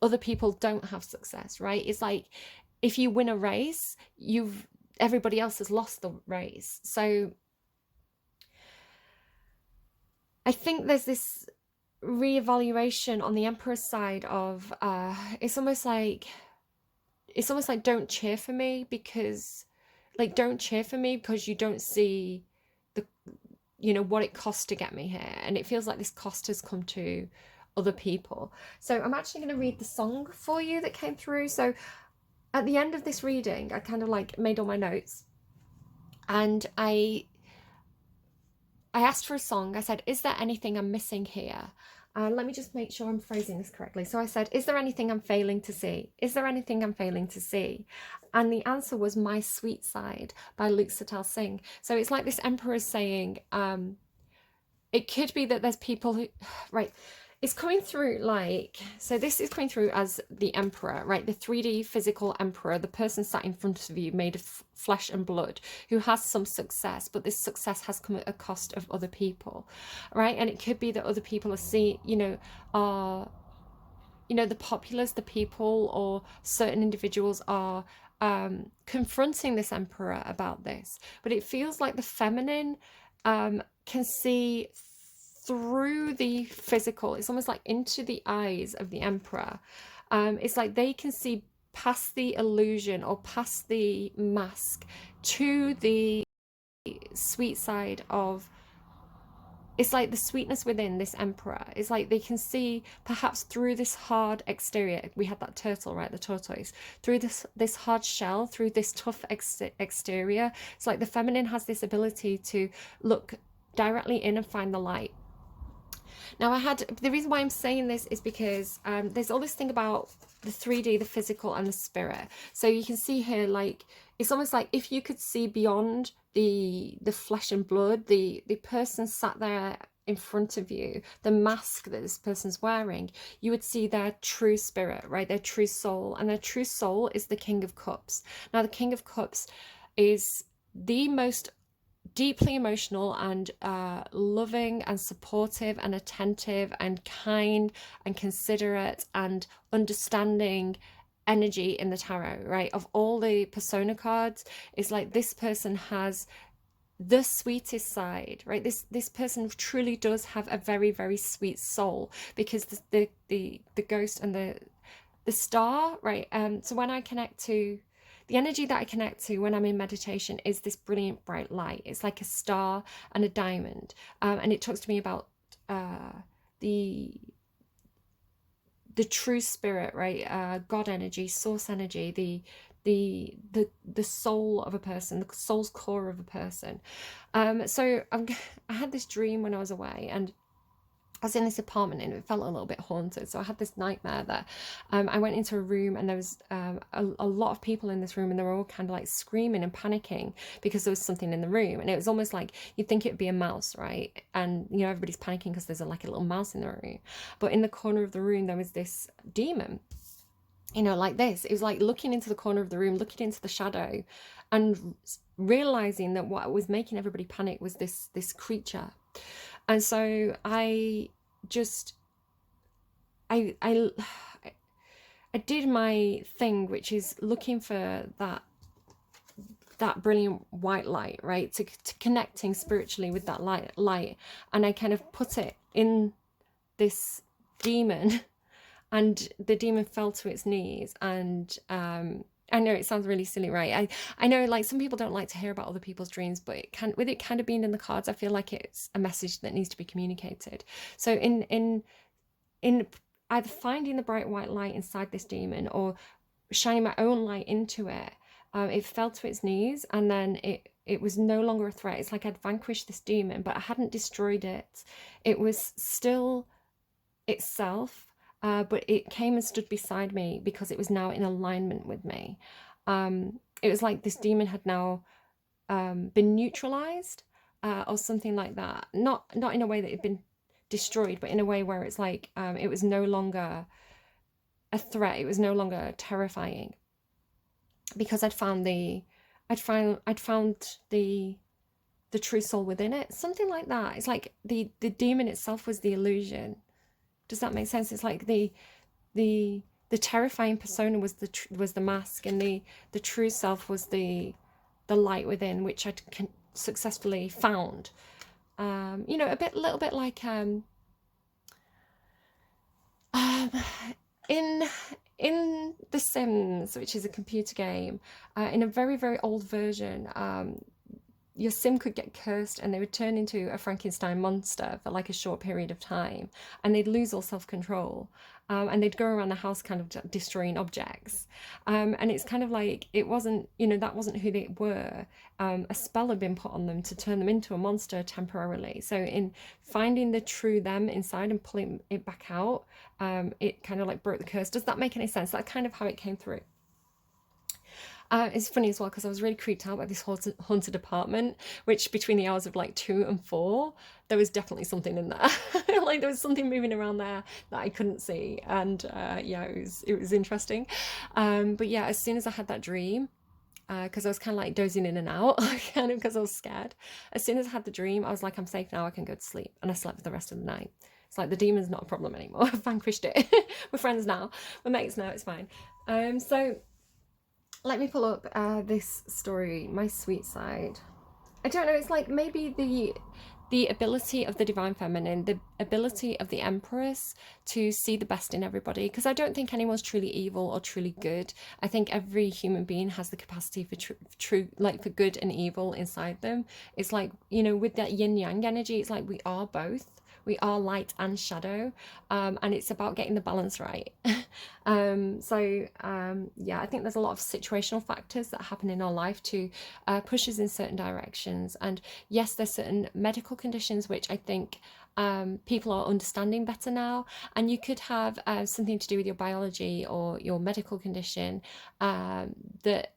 other people don't have success, right? It's like if you win a race, everybody else has lost the race. So I think there's this reevaluation on the emperor's side of it's almost like don't cheer for me because you don't see the, you know, what it costs to get me here, and it feels like this cost has come to other people. So I'm actually going to read the song for you that came through. So at the end of this reading, I kind of like made all my notes, and I asked for a song. I said, is there anything I'm missing here? Let me just make sure I'm phrasing this correctly. So I said, is there anything I'm failing to see? Is there anything I'm failing to see? And the answer was My Sweet Side by Sital-Singh. So it's like this emperor is saying, it could be that there's people who, right, It's coming through like, so this is coming through as the emperor, right? The 3D physical emperor, the person sat in front of you made of flesh and blood, who has some success, but this success has come at a cost of other people, right? And it could be that other people are seeing, are, the populace, the people, or certain individuals are confronting this emperor about this. But it feels like the feminine can see through the physical. It's almost like into the eyes of the emperor. It's like they can see past the illusion or past the mask to the sweet side of, it's like the sweetness within this emperor. It's like they can see perhaps through this hard exterior. We had that turtle, right? The tortoise. Through this hard shell, through this tough exterior. It's like the feminine has this ability to look directly in and find the light. Now, the reason why I'm saying this is because there's all this thing about the 3D, the physical, and the spirit. So you can see here, like, it's almost like if you could see beyond the flesh and blood, the person sat there in front of you, the mask that this person's wearing, you would see their true spirit, right? Their true soul. And their true soul is the King of Cups. Now, the King of Cups is the most deeply emotional and loving and supportive and attentive and kind and considerate and understanding energy in the tarot, right? Of all the persona cards, it's like this person has the sweetest side, right? This person truly does have a very, very sweet soul, because the ghost and the star, right? So when I connect to the energy that I connect to when I'm in meditation is this brilliant bright light. It's like a star and a diamond, and it talks to me about the true spirit, right? God energy, source energy, the soul of a person, the soul's core of a person. So I had this dream when I was away, and I was in this apartment and it felt a little bit haunted. So I had this nightmare that I went into a room and there was a lot of people in this room, and they were all kind of like screaming and panicking because there was something in the room. And it was almost like you'd think it would be a mouse, right? And, everybody's panicking because there's like a little mouse in the room. But in the corner of the room, there was this demon, like this. It was like looking into the corner of the room, looking into the shadow, and realizing that what was making everybody panic was this creature. And so I did my thing, which is looking for that brilliant white light, right? To connecting spiritually with that light. And I kind of put it in this demon, and the demon fell to its knees. And I know it sounds really silly, right? I know, like, some people don't like to hear about other people's dreams, but with it kind of being in the cards, I feel like it's a message that needs to be communicated. So in either finding the bright white light inside this demon or shining my own light into it, it fell to its knees, and then it was no longer a threat. It's like I'd vanquished this demon, but I hadn't destroyed it. It was still itself. But it came and stood beside me because it was now in alignment with me. It was like this demon had now been neutralized, or something like that. Not in a way that it had been destroyed, but in a way where it's like it was no longer a threat. It was no longer terrifying, because I'd found the true soul within it. Something like that. It's like the demon itself was the illusion. Does that make sense? It's like the terrifying persona was the mask, and the true self was the light within, which I'd successfully found. A little bit like in The Sims, which is a computer game, in a very, very old version, your sim could get cursed and they would turn into a Frankenstein monster for like a short period of time, and they'd lose all self-control, and they'd go around the house kind of destroying objects, and it's kind of like it wasn't, that wasn't who they were. A spell had been put on them to turn them into a monster temporarily. So in finding the true them inside and pulling it back out, it kind of like broke the curse. Does that make any sense? That's kind of how it came through. It's funny as well because I was really creeped out by this haunted apartment, which between the hours of like 2 and 4, there was definitely something in there. Like there was something moving around there that I couldn't see, and yeah, it was interesting. But yeah, as soon as I had that dream, because I was kind of like dozing in and out, kind of because I was scared. As soon as I had the dream, I was like, I'm safe now. I can go to sleep, and I slept for the rest of the night. It's like the demon's not a problem anymore. I've vanquished it. We're friends now. We're mates now. It's fine. So let me pull up this story, My Sweet Side. I don't know, it's like maybe the ability of the divine feminine, the ability of the empress to see the best in everybody, because I don't think anyone's truly evil or truly good. I think every human being has the capacity for true, like for good and evil inside them. It's like, you know, with that yin yang energy, it's like we are both. We are light and shadow, and it's about getting the balance right. Yeah, I think there's a lot of situational factors that happen in our life to push us in certain directions. And yes, there's certain medical conditions which I think people are understanding better now. And you could have something to do with your biology or your medical condition, that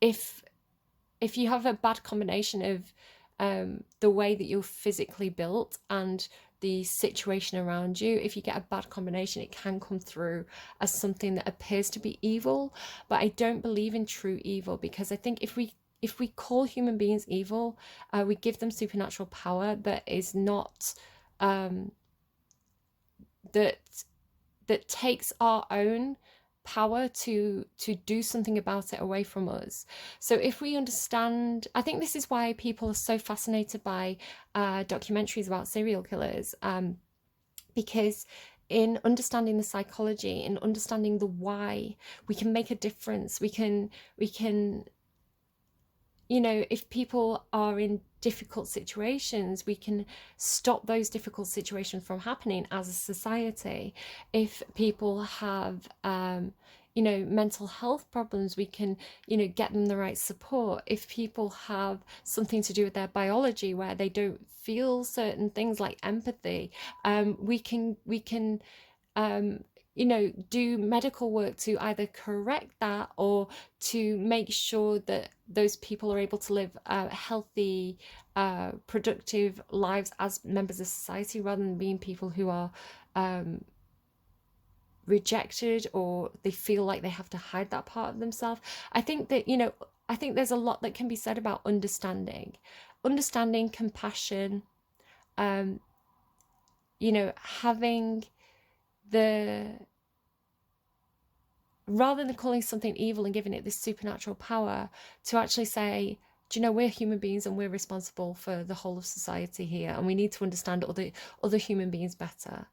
if you have a bad combination of the way that you're physically built and the situation around you, if you get a bad combination, it can come through as something that appears to be evil. But I don't believe in true evil, because I think if we call human beings evil, we give them supernatural power that is not that that takes our own power to do something about it away from us. So if we understand, I think this is why people are so fascinated by documentaries about serial killers, because in understanding the psychology, in understanding the why, we can make a difference. We can you know, if people are in difficult situations, we can stop those difficult situations from happening as a society. If people have, you know, mental health problems, we can, you know, get them the right support. If people have something to do with their biology where they don't feel certain things like empathy, we can you know, do medical work to either correct that or to make sure that those people are able to live healthy, productive lives as members of society, rather than being people who are rejected, or they feel like they have to hide that part of themselves. I think that, you know, I think there's a lot that can be said about understanding, compassion, you know, having the, rather than calling something evil and giving it this supernatural power, to actually say, do you know, we're human beings and we're responsible for the whole of society here, and we need to understand other human beings better.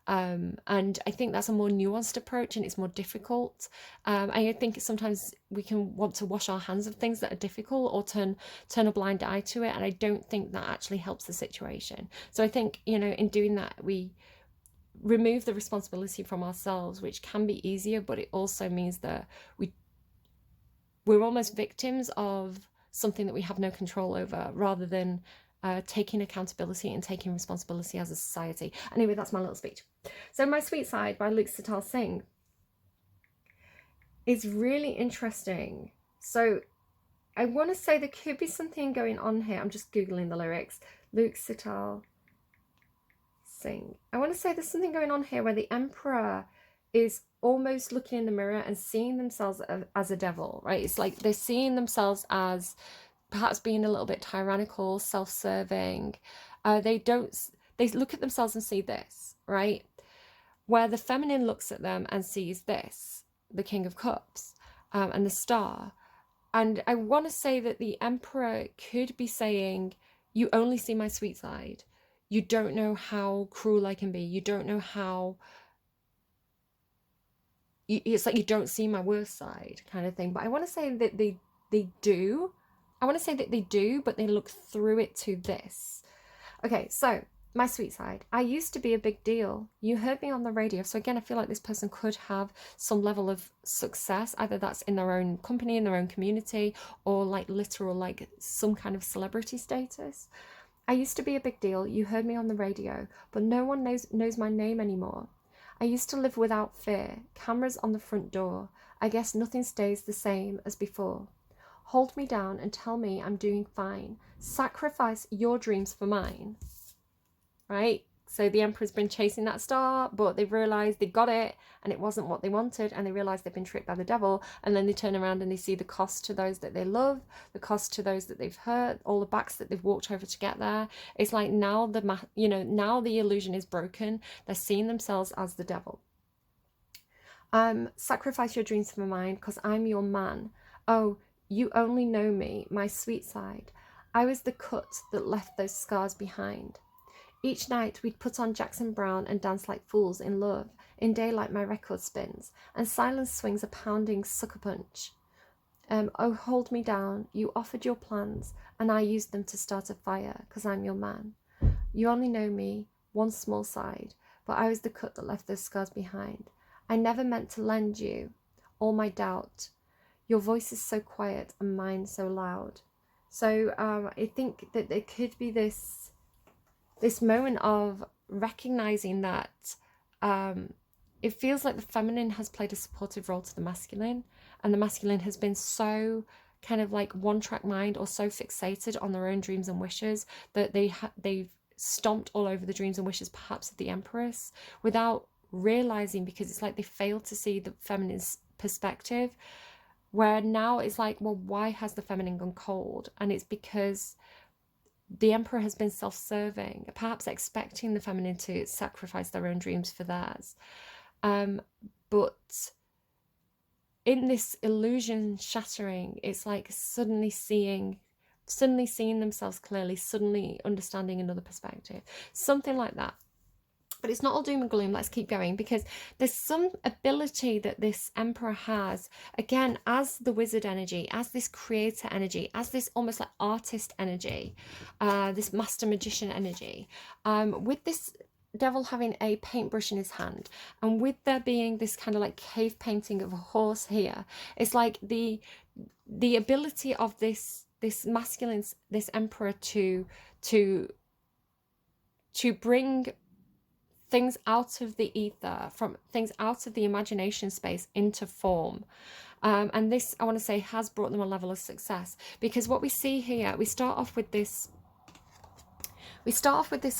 And I think that's a more nuanced approach, and it's more difficult. I think sometimes we can want to wash our hands of things that are difficult, or turn a blind eye to it, and I don't think that actually helps the situation. So I think, you know, in doing that, we remove the responsibility from ourselves, which can be easier, but it also means that we're almost victims of something that we have no control over, rather than taking accountability and taking responsibility as a society. Anyway, that's my little speech. So My Sweet Side by Sital-Singh is really interesting. So I want to say there could be something going on here. I'm just Googling the lyrics. Sital-Singh. I want to say there's something going on here where the emperor is almost looking in the mirror and seeing themselves as a devil, right? It's like they're seeing themselves as perhaps being a little bit tyrannical, self-serving. They look at themselves and see this, right? Where the feminine looks at them and sees this, the King of Cups, and the Star. And I want to say that the emperor could be saying, you only see my sweet side. You don't know how cruel I can be. You don't know how, it's like you don't see my worst side, kind of thing. But I want to say that they do. I want to say that they do, but they look through it to this. Okay, so My Sweet Side. I used to be a big deal. You heard me on the radio. So again, I feel like this person could have some level of success, either that's in their own company, in their own community, or like literal, like some kind of celebrity status. I used to be a big deal. You heard me on the radio, but no one knows my name anymore. I used to live without fear, cameras on the front door. I guess nothing stays the same as before. Hold me down and tell me I'm doing fine. Sacrifice your dreams for mine. Right? So the Emperor's been chasing that star, but they've realised they got it and it wasn't what they wanted, and they realise they've been tricked by the devil, and then they turn around and they see the cost to those that they love, the cost to those that they've hurt, all the backs that they've walked over to get there. It's like now now the illusion is broken. They're seeing themselves as the devil. Sacrifice your dreams for mine, 'cause I'm your man. Oh, you only know me, my sweet side. I was the cut that left those scars behind. Each night we'd put on Jackson Browne and dance like fools in love. In daylight my record spins, and silence swings a pounding sucker punch. Oh, hold me down. You offered your plans, and I used them to start a fire, 'cause I'm your man. You only know me, one small side, but I was the cut that left those scars behind. I never meant to lend you all my doubt. Your voice is so quiet and mine so loud. So I think that there could be this moment of recognizing that it feels like the feminine has played a supportive role to the masculine, and the masculine has been so kind of like one-track mind, or so fixated on their own dreams and wishes, that they've stomped all over the dreams and wishes perhaps of the Empress without realizing, because it's like they failed to see the feminine's perspective, where now it's like, well, why has the feminine gone cold? And it's because the Emperor has been self-serving, perhaps expecting the feminine to sacrifice their own dreams for theirs. But in this illusion shattering, it's like suddenly seeing themselves clearly, suddenly understanding another perspective, something like that. But it's not all doom and gloom. Let's keep going, because there's some ability that this Emperor has, again, as the wizard energy, as this creator energy, as this almost like artist energy, this master magician energy, with this devil having a paintbrush in his hand, and with there being this kind of like cave painting of a horse here. It's like the ability of this masculine, this Emperor to bring things out of the ether, from things out of the imagination space into form. And this, I want to say, has brought them a level of success, because what we see here, we start off with this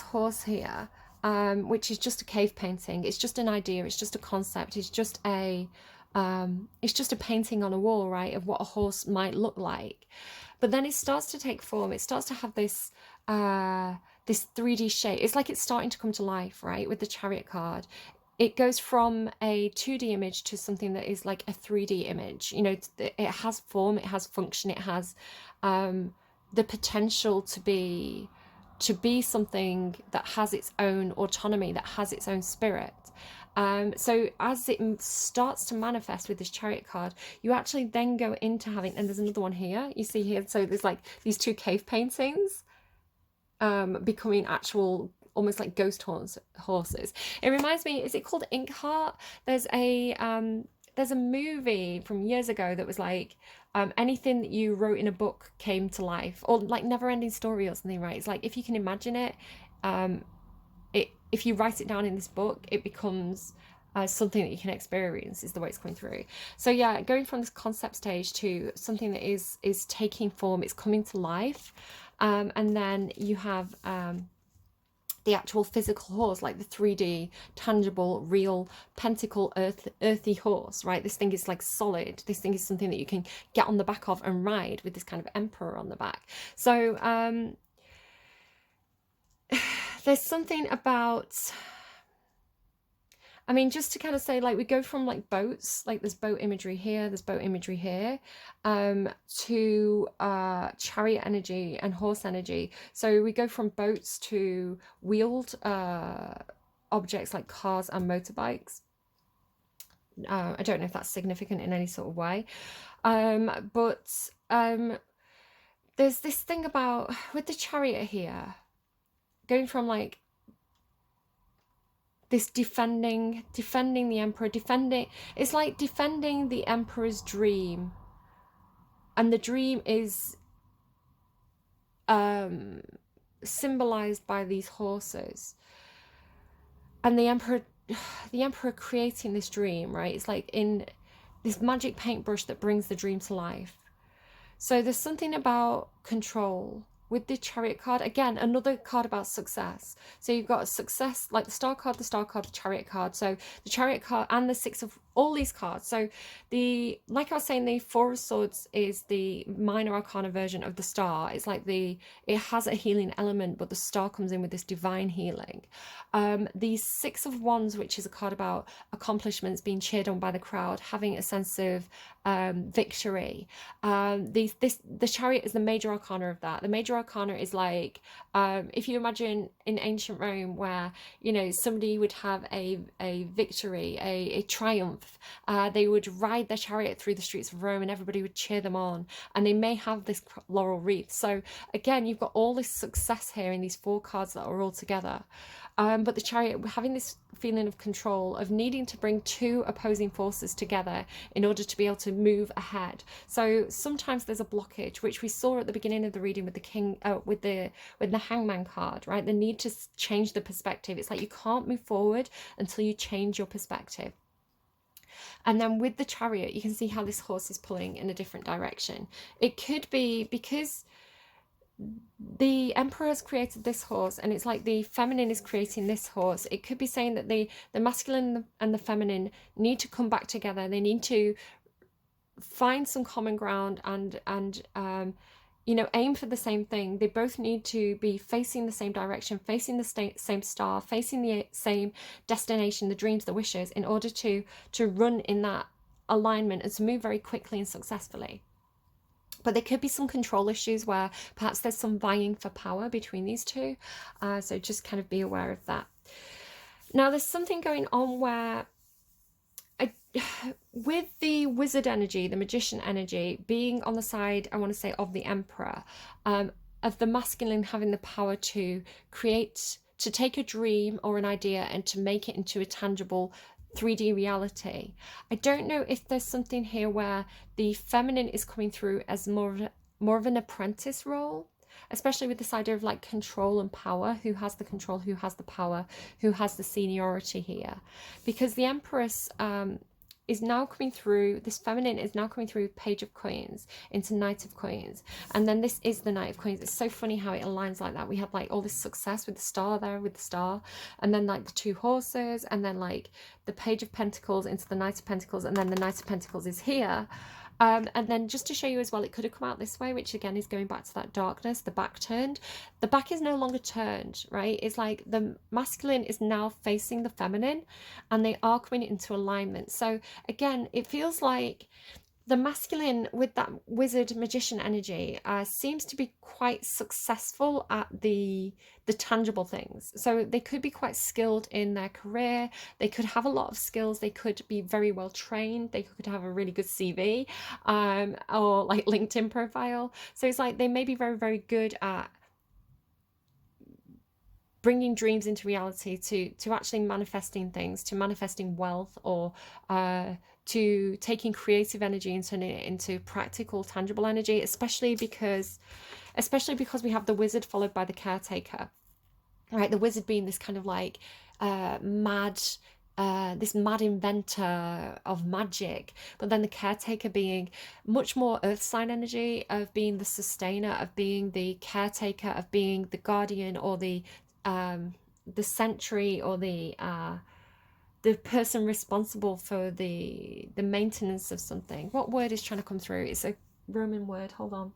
horse here, which is just a cave painting. It's just an idea, it's just a concept, it's just a painting on a wall, right, of what a horse might look like. But then it starts to take form, it starts to have this this 3D shape. It's like it's starting to come to life, right, with the Chariot card. It goes from a 2D image to something that is like a 3D image. You know, it has form, it has function, it has the potential to be something that has its own autonomy, that has its own spirit. So as it starts to manifest with this Chariot card, you actually then go into having, and there's another one here, you see here, so there's like these two cave paintings becoming actual, almost like ghost horses. It reminds me, is it called Inkheart? There's a movie from years ago that was like, anything that you wrote in a book came to life, or like Never Ending Story or something, right? It's like, if you can imagine it, if you write it down in this book, it becomes something that you can experience, is the way it's coming through. So yeah, going from this concept stage to something that is taking form, it's coming to life. And then you have the actual physical horse, like the 3D, tangible, real, pentacle, earthy horse, right? This thing is like solid. This thing is something that you can get on the back of and ride, with this kind of emperor on the back. So there's something about, I mean, just to kind of say, like, we go from like boats, like there's boat imagery here, there's boat imagery here, to chariot energy and horse energy. So we go from boats to wheeled objects like cars and motorbikes. I don't know if that's significant in any sort of way, but there's this thing about, with the chariot here, going from like this defending the emperor, it's like defending the emperor's dream, and the dream is symbolized by these horses, and the emperor the Emperor creating this dream, right? It's like in this magic paintbrush that brings the dream to life. So there's something about control with the Chariot card. Again, another card about success. So you've got success, like the Star card, the Chariot card. So the Chariot card and the Six of all these cards. So the, like I was saying, the Four of Swords is the minor arcana version of the Star. It's like it has a healing element, but the Star comes in with this divine healing. The Six of Wands, which is a card about accomplishments, being cheered on by the crowd, having a sense of victory. The Chariot is the major arcana of that. The major arcana is like, if you imagine in ancient Rome where, you know, somebody would have a victory, a triumph, they would ride their chariot through the streets of Rome and everybody would cheer them on, and they may have this laurel wreath. So again, you've got all this success here in these four cards that are all together. But the Chariot having this feeling of control, of needing to bring two opposing forces together in order to be able to move ahead. So sometimes there's a blockage, which we saw at the beginning of the reading with the King, with the Hangman card, right? The need to change the perspective. It's like you can't move forward until you change your perspective. And then with the Chariot, you can see how this horse is pulling in a different direction. It could be because the Emperor has created this horse, and it's like the feminine is creating this horse. It could be saying that the masculine and the feminine need to come back together. They need to find some common ground and you know, aim for the same thing. They both need to be facing the same direction, facing the same star, facing the same destination, the dreams, the wishes, in order to run in that alignment and to move very quickly and successfully. But there could be some control issues where perhaps there's some vying for power between these two. So just kind of be aware of that. Now, there's something going on where with the wizard energy, the magician energy, being on the side, I want to say, of the Emperor, of the masculine having the power to create, to take a dream or an idea and to make it into a tangible 3D reality. I don't know if there's something here where the feminine is coming through as more of an apprentice role, especially with this idea of like control and power. Who has the control, who has the power, who has the seniority here? Because the Empress is now coming through, this feminine is now coming through Page of Coins into Knight of Coins, and then this is the Knight of Coins. It's so funny how it aligns like that. We have like all this success with the star there, with the star, and then like the two horses, and then like the Page of Pentacles into the Knight of Pentacles, and then the Knight of Pentacles is here. And then just to show you as well, it could have come out this way, which again is going back to that darkness, the back turned. The back is no longer turned, right? It's like the masculine is now facing the feminine, and they are coming into alignment. So again, it feels like the masculine with that wizard magician energy seems to be quite successful at the tangible things. So they could be quite skilled in their career. They could have a lot of skills. They could be very well trained. They could have a really good CV or like LinkedIn profile. So it's like they may be very, very good at bringing dreams into reality, to actually manifesting things, to manifesting wealth, or to taking creative energy and turning it into practical, tangible energy, especially because we have the wizard followed by the caretaker, right? The wizard being this kind of like mad inventor of magic, but then the caretaker being much more earth sign energy, of being the sustainer, of being the caretaker, of being the guardian, or the sentry, or the person responsible for the maintenance of something. What word is trying to come through? It's a Roman word. Hold on.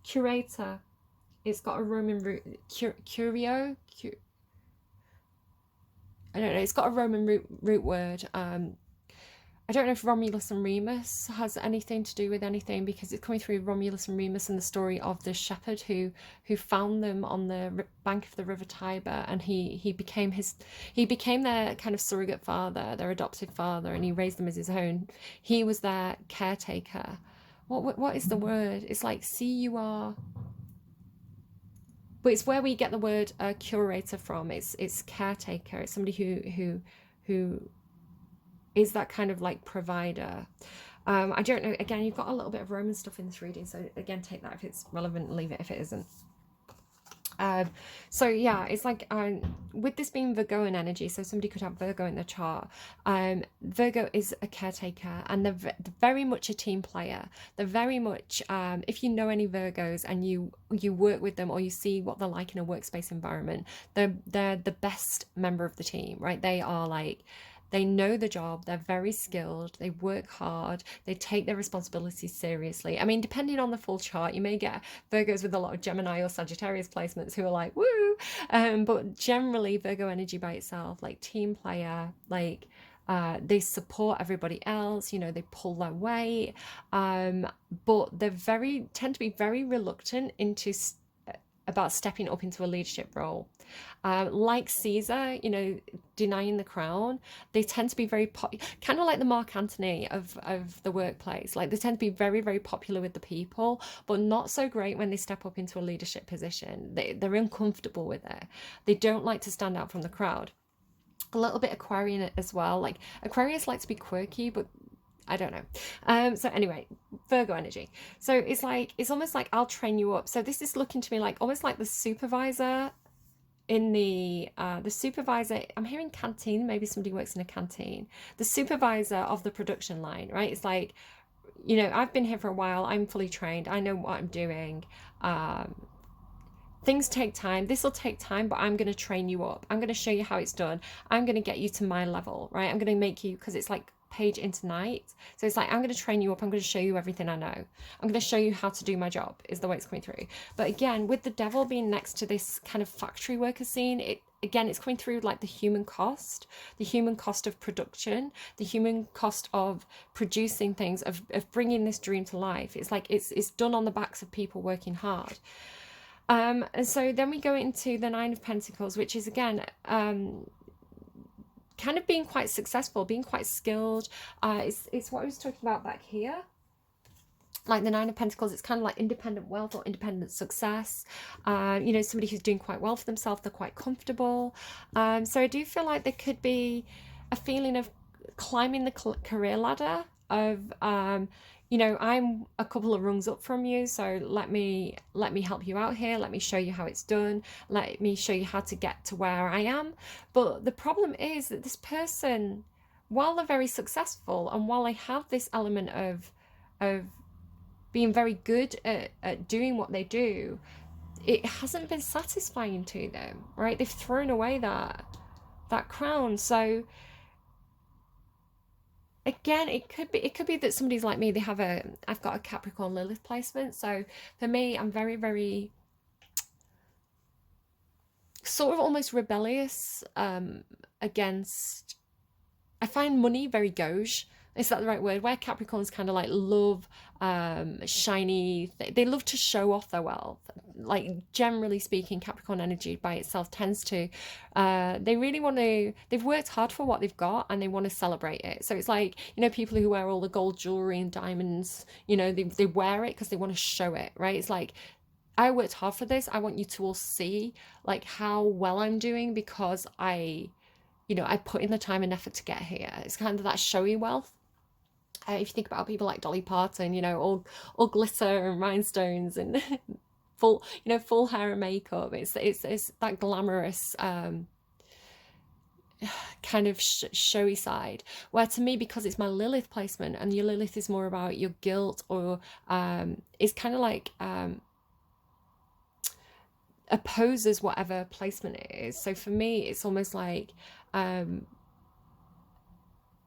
Curator. It's got a Roman root. Curio. I don't know. It's got a Roman root word. I don't know if Romulus and Remus has anything to do with anything, because it's coming through Romulus and Remus and the story of the shepherd who found them on the bank of the River Tiber, and he became their kind of surrogate father, their adoptive father, and he raised them as his own. He was their caretaker. What is the word? It's like CUR, but it's where we get the word curator from. It's caretaker. It's somebody who is that kind of like provider. I don't know. Again, you've got a little bit of Roman stuff in this reading, so again, take that if it's relevant, leave it if it isn't. Um, so yeah, it's like with this being Virgoan energy, so somebody could have Virgo in the chart. Virgo is a caretaker, and they're very much a team player. They're very much, if you know any Virgos and you work with them or you see what they're like in a workspace environment, they're the best member of the team, right? They are like, they know the job, they're very skilled, they work hard, they take their responsibilities seriously. I mean, depending on the full chart, you may get Virgos with a lot of Gemini or Sagittarius placements who are like, woo! But generally, Virgo energy by itself, like team player, like they support everybody else, you know, they pull their weight, but they're tend to be very reluctant about stepping up into a leadership role. Like Caesar, you know, denying the crown, they tend to be very kind of like the Mark Antony of the workplace. Like they tend to be very, very popular with the people, but not so great when they step up into a leadership position. They're uncomfortable with it. They don't like to stand out from the crowd. A little bit Aquarian as well. Like Aquarius like to be quirky, but I don't know. So anyway, Virgo energy. So it's like, it's almost like I'll train you up. So this is looking to me like almost like the supervisor in the supervisor, I'm hearing canteen, maybe somebody works in a canteen, the supervisor of the production line, right? It's like, you know, I've been here for a while, I'm fully trained, I know what I'm doing. Things take time, this will take time, but I'm going to train you up, I'm going to show you how it's done, I'm going to get you to my level, right? I'm going to make you, because it's like page into night, so it's like I'm going to train you up, I'm going to show you everything I know, I'm going to show you how to do my job, is the way it's coming through. But again, with the devil being next to this kind of factory worker scene, it's coming through like the human cost of production, the human cost of producing things, of bringing this dream to life. It's like it's done on the backs of people working hard. And so then we go into the Nine of Pentacles, which is again kind of being quite successful, being quite skilled. It's what I was talking about back here. Like the Nine of Pentacles, it's kind of like independent wealth or independent success. You know, somebody who's doing quite well for themselves, they're quite comfortable. So I do feel like there could be a feeling of climbing the career ladder of, you know, I'm a couple of rungs up from you, so let me help you out here, let me show you how it's done, let me show you how to get to where I am. But the problem is that this person, while they're very successful and while they have this element of being very good at doing what they do, it hasn't been satisfying to them, right? They've thrown away that crown. So again, it could be that somebody's like me, I've got a Capricorn Lilith placement. So for me, I'm very, very sort of almost rebellious against, I find money very gauche. Is that the right word? Where Capricorns kind of like love shiny, they love to show off their wealth. Like generally speaking, Capricorn energy by itself tends to, they really want to, they've worked hard for what they've got and they want to celebrate it. So it's like, you know, people who wear all the gold jewelry and diamonds, you know, they wear it because they want to show it, right? It's like, I worked hard for this. I want you to all see like how well I'm doing because I put in the time and effort to get here. It's kind of that showy wealth. If you think about people like Dolly Parton, you know, all glitter and rhinestones and full hair and makeup. It's that glamorous kind of showy side. Where to me, because it's my Lilith placement, and your Lilith is more about your guilt, or it's kind of like opposes whatever placement it is. So for me, it's almost like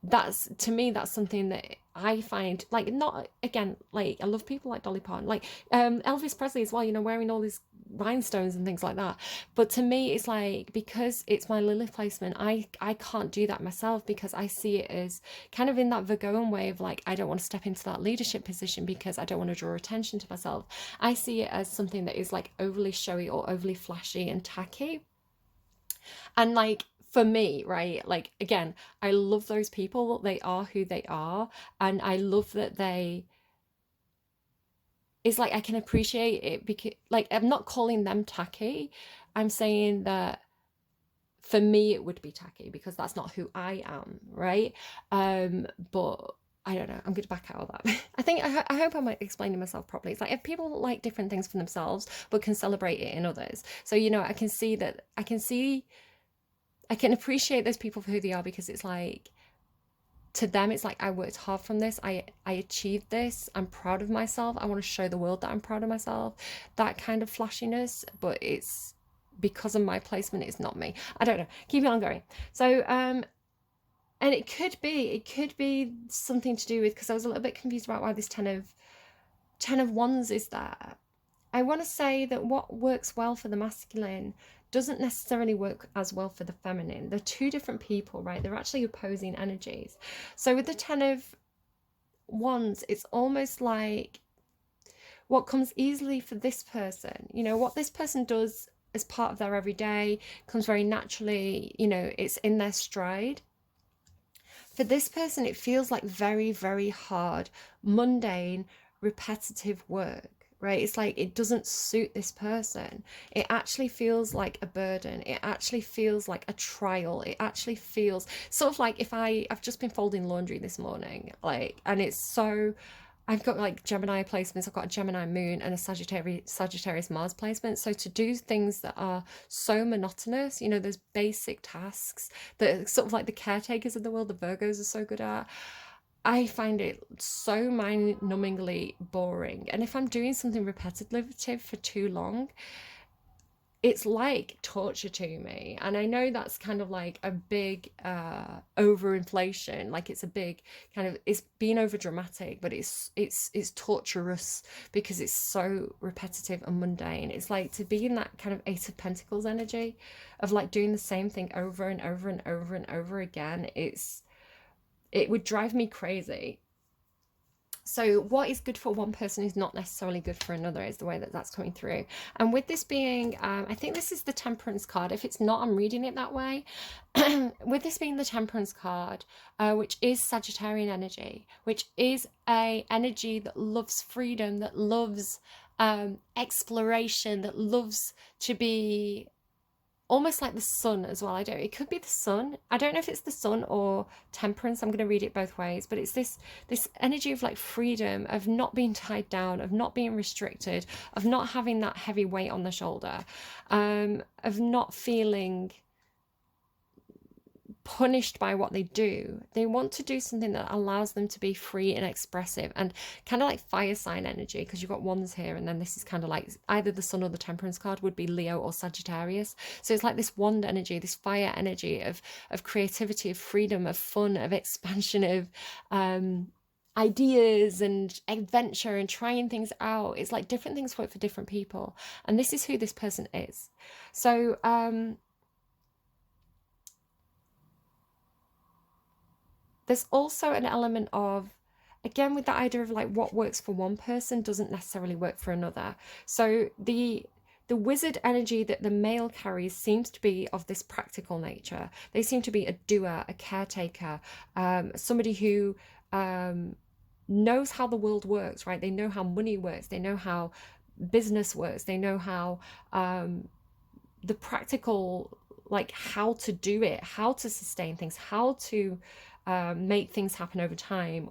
that's something that I find like, not again, like I love people like Dolly Parton, like Elvis Presley as well, you know, wearing all these rhinestones and things like that. But to me, it's like, because it's my Lilith placement, I can't do that myself, because I see it as kind of in that Virgoan way of like, I don't want to step into that leadership position because I don't want to draw attention to myself. I see it as something that is like overly showy or overly flashy and tacky. And like, for me, right, like again, I love those people, they are who they are, and I love that it's like I can appreciate it, because like I'm not calling them tacky, I'm saying that for me it would be tacky because that's not who I am, right? But I don't know. I'm going to back out of that. I hope I'm explaining myself properly. It's like if people like different things for themselves, but can celebrate it in others. So, you know, I can appreciate those people for who they are, because it's like, to them, it's like, I worked hard from this. I achieved this. I'm proud of myself. I want to show the world that I'm proud of myself. That kind of flashiness, but it's because of my placement. It's not me. I don't know. Keep on going. So, and it could be something to do with, because I was a little bit confused about why this ten of wands is there. I want to say that what works well for the masculine doesn't necessarily work as well for the feminine. They're two different people, right? They're actually opposing energies. So with the 10 of wands, it's almost like what comes easily for this person, you know, what this person does as part of their everyday comes very naturally, you know, it's in their stride. For this person, it feels like very, very hard, mundane, repetitive work, right? It's like it doesn't suit this person. It actually feels like a burden. It actually feels like a trial. It actually feels sort of like if I've just been folding laundry this morning, like, and it's so, I've got like Gemini placements, I've got a Gemini moon and a Sagittarius Mars placement. So to do things that are so monotonous, you know, those basic tasks that sort of like the caretakers of the world, the Virgos are so good at, I find it so mind-numbingly boring. And if I'm doing something repetitive for too long, it's like torture to me. And I know that's kind of like a big overinflation, like it's a big kind of, it's being over dramatic, but it's torturous because it's so repetitive and mundane. It's like to be in that kind of Ace of Pentacles energy of like doing the same thing over and over and over and over again. It would drive me crazy. So what is good for one person is not necessarily good for another, is the way that that's coming through. And with this being, I think this is the Temperance card. If it's not, I'm reading it that way. With this being the Temperance card, which is Sagittarian energy, which is a energy that loves freedom, that loves exploration, that loves to be almost like the sun as well. It could be the sun. I don't know if it's the sun or temperance. I'm going to read it both ways, but it's this energy of like freedom, of not being tied down, of not being restricted, of not having that heavy weight on the shoulder, of not feeling punished by what they do. They want to do something that allows them to be free and expressive, and kind of like fire sign energy, because you've got wands here, and then this is kind of like either the sun or the temperance card would be Leo or Sagittarius. So it's like this wand energy, this fire energy of creativity, of freedom, of fun, of expansion, of ideas and adventure and trying things out. It's like different things work for different people, and this is who this person is. So there's also an element of, again, with the idea of like what works for one person doesn't necessarily work for another. So the wizard energy that the male carries seems to be of this practical nature. They seem to be a doer, a caretaker, somebody who knows how the world works, right? They know how money works. They know how business works. They know how the practical, like how to do it, how to sustain things, how to make things happen over time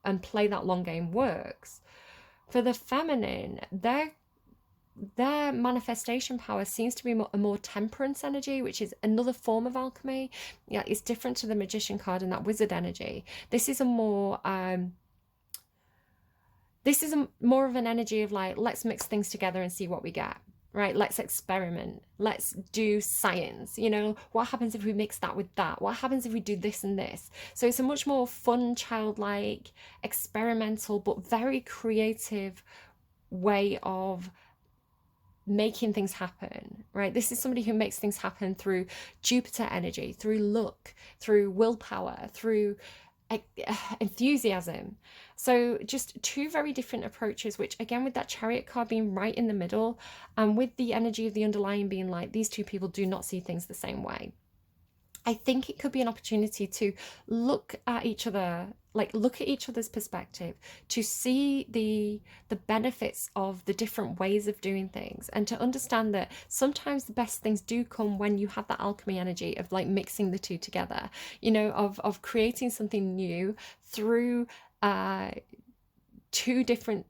and play that long game works. For the feminine, their manifestation power seems to be a more temperance energy, which is another form of alchemy. Yeah, it's different to the magician card and that wizard energy. This is a more of an energy of like, let's mix things together and see what we get. Right, let's experiment, let's do science, you know, what happens if we mix that with that, what happens if we do this and this. So it's a much more fun, childlike, experimental, but very creative way of making things happen, right? This is somebody who makes things happen through Jupiter energy, through luck, through willpower, through enthusiasm. So just two very different approaches, which again, with that Chariot card being right in the middle, and with the energy of the underlying being like, these two people do not see things the same way. I think it could be an opportunity to look at each other, like look at each other's perspective, to see the benefits of the different ways of doing things, and to understand that sometimes the best things do come when you have that alchemy energy of like mixing the two together, you know, of creating something new through uh, two different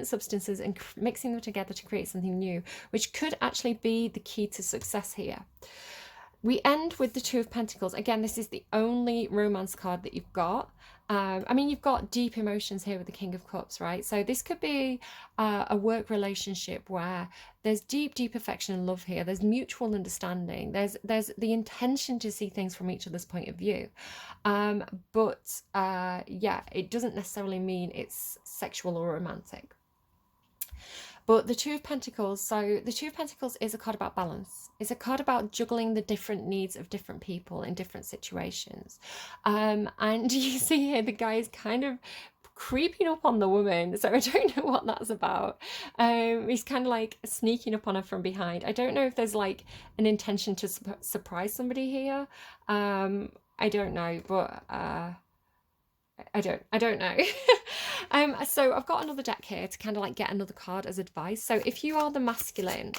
substances and mixing them together to create something new, which could actually be the key to success here. We end with the Two of Pentacles. Again, this is the only romance card that you've got. I mean, you've got deep emotions here with the King of Cups, right? So this could be a work relationship where there's deep affection and love here. There's mutual understanding. There's the intention to see things from each other's point of view. Yeah, it doesn't necessarily mean it's sexual or romantic. But the Two of Pentacles, so the Two of Pentacles is a card about balance. It's a card about juggling the different needs of different people in different situations. And you see here the guy is kind of creeping up on the woman, so I don't know what that's about. He's kind of like sneaking up on her from behind. I don't know if there's like an intention to surprise somebody here. I don't know, but I don't know. So I've got another deck here to kind of like get another card as advice. So if you are the masculine,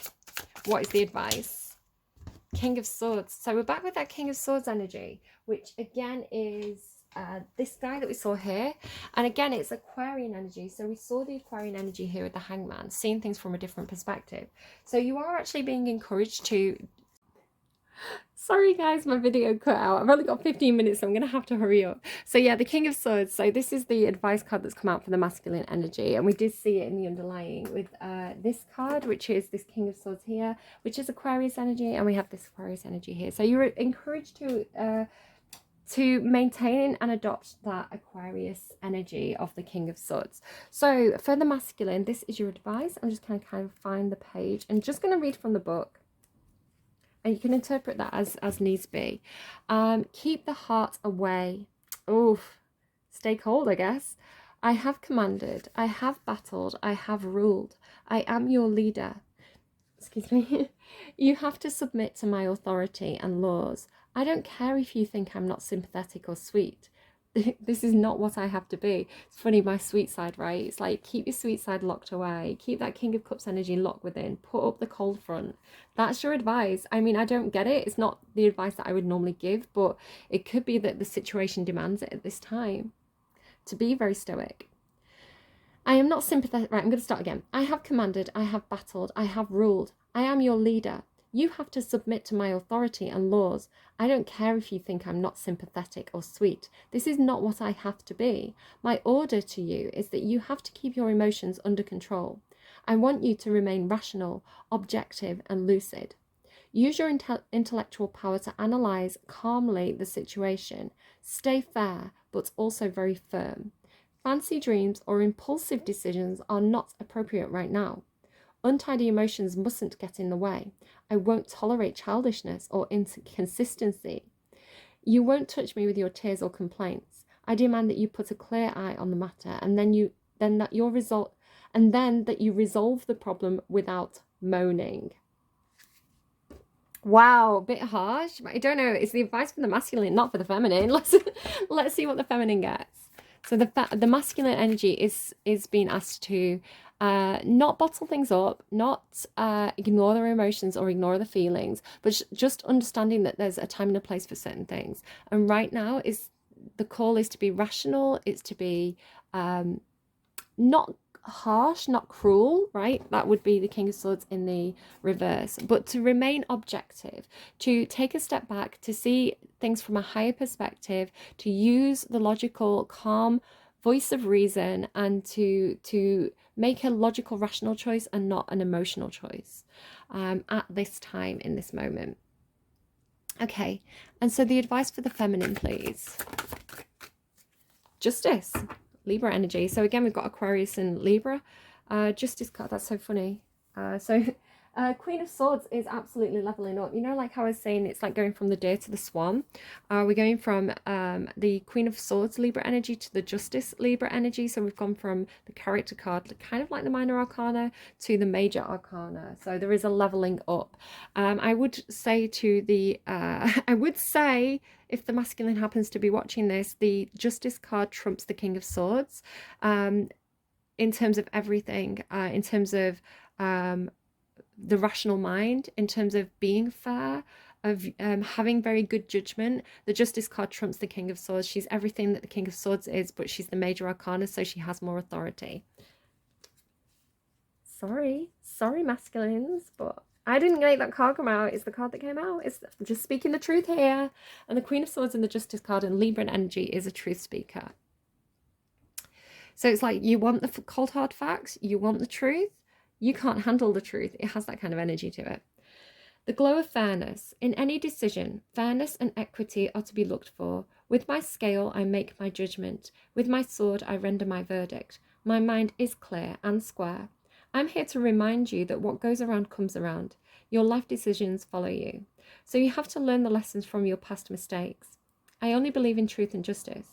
what is the advice? King of Swords. So we're back with that King of Swords energy, which again is this guy that we saw here. And again, it's Aquarian energy. So we saw the Aquarian energy here with the Hangman, seeing things from a different perspective. So you are actually being encouraged to... Sorry guys, my video cut out. I've only got 15 minutes, so I'm going to have to hurry up. So yeah, the King of Swords. So this is the advice card that's come out for the masculine energy. And we did see it in the underlying with this card, which is this King of Swords here, which is Aquarius energy. And we have this Aquarius energy here. So you're encouraged to maintain and adopt that Aquarius energy of the King of Swords. So for the masculine, this is your advice. I'm just going to kind of find the page and just going to read from the book. And you can interpret that as needs be. Keep the heart away. Oof. Stay cold, I guess. I have commanded. I have battled. I have ruled. I am your leader. Excuse me. You have to submit to my authority and laws. I don't care if you think I'm not sympathetic or sweet. This is not what I have to be. It's funny, my sweet side, right? It's like, keep your sweet side locked away. Keep that King of Cups energy locked within. Put up the cold front. That's your advice. I mean, I don't get it. It's not the advice that I would normally give, but it could be that the situation demands it at this time. To be very stoic. I am not sympathetic. Right, I'm going to start again. I have commanded. I have battled. I have ruled. I am your leader. You have to submit to my authority and laws. I don't care if you think I'm not sympathetic or sweet. This is not what I have to be. My order to you is that you have to keep your emotions under control. I want you to remain rational, objective, and lucid. Use your intellectual power to analyze calmly the situation. Stay fair, but also very firm. Fancy dreams or impulsive decisions are not appropriate right now. Untidy emotions mustn't get in the way. I won't tolerate childishness or inconsistency. You won't touch me with your tears or complaints. I demand that you put a clear eye on the matter, and that you resolve the problem without moaning. Wow, a bit harsh. I don't know. It's the advice for the masculine, not for the feminine. Let's see what the feminine gets. So the masculine energy is being asked to not bottle things up, not ignore their emotions or ignore the feelings, but just understanding that there's a time and a place for certain things. And right now the call is to be rational. It's to be not harsh, not cruel, right? That would be the King of Swords in the reverse, but to remain objective, to take a step back, to see things from a higher perspective, to use the logical, calm voice of reason, and to make a logical, rational choice and not an emotional choice at this time, in this moment. Okay, and so the advice for the feminine, please. Justice. Libra energy. So again, we've got Aquarius and Libra. Justice card, that's so funny. Queen of Swords is absolutely leveling up. You know, like how I was saying, it's like going from the deer to the swan. We're going from the Queen of Swords Libra energy to the Justice Libra energy. So we've gone from the character card, kind of like the minor arcana, to the major arcana. So there is a leveling up. I would say if the masculine happens to be watching this, the Justice card trumps the King of Swords in terms of everything, in terms of the rational mind, in terms of being fair, of having very good judgment. The Justice card trumps the King of Swords. She's everything that the King of Swords is, but she's the major arcana, so she has more authority. Sorry, masculines, but I didn't make that card come out. It's the card that came out. I'm just speaking the truth here. And the Queen of Swords and the Justice card and Libra energy is a truth speaker. So it's like you want the cold hard facts, you want the truth, you can't handle the truth. It has that kind of energy to it. The glow of fairness. In any decision, fairness and equity are to be looked for. With my scale, I make my judgment. With my sword, I render my verdict. My mind is clear and square. I'm here to remind you that what goes around comes around. Your life decisions follow you. So you have to learn the lessons from your past mistakes. I only believe in truth and justice.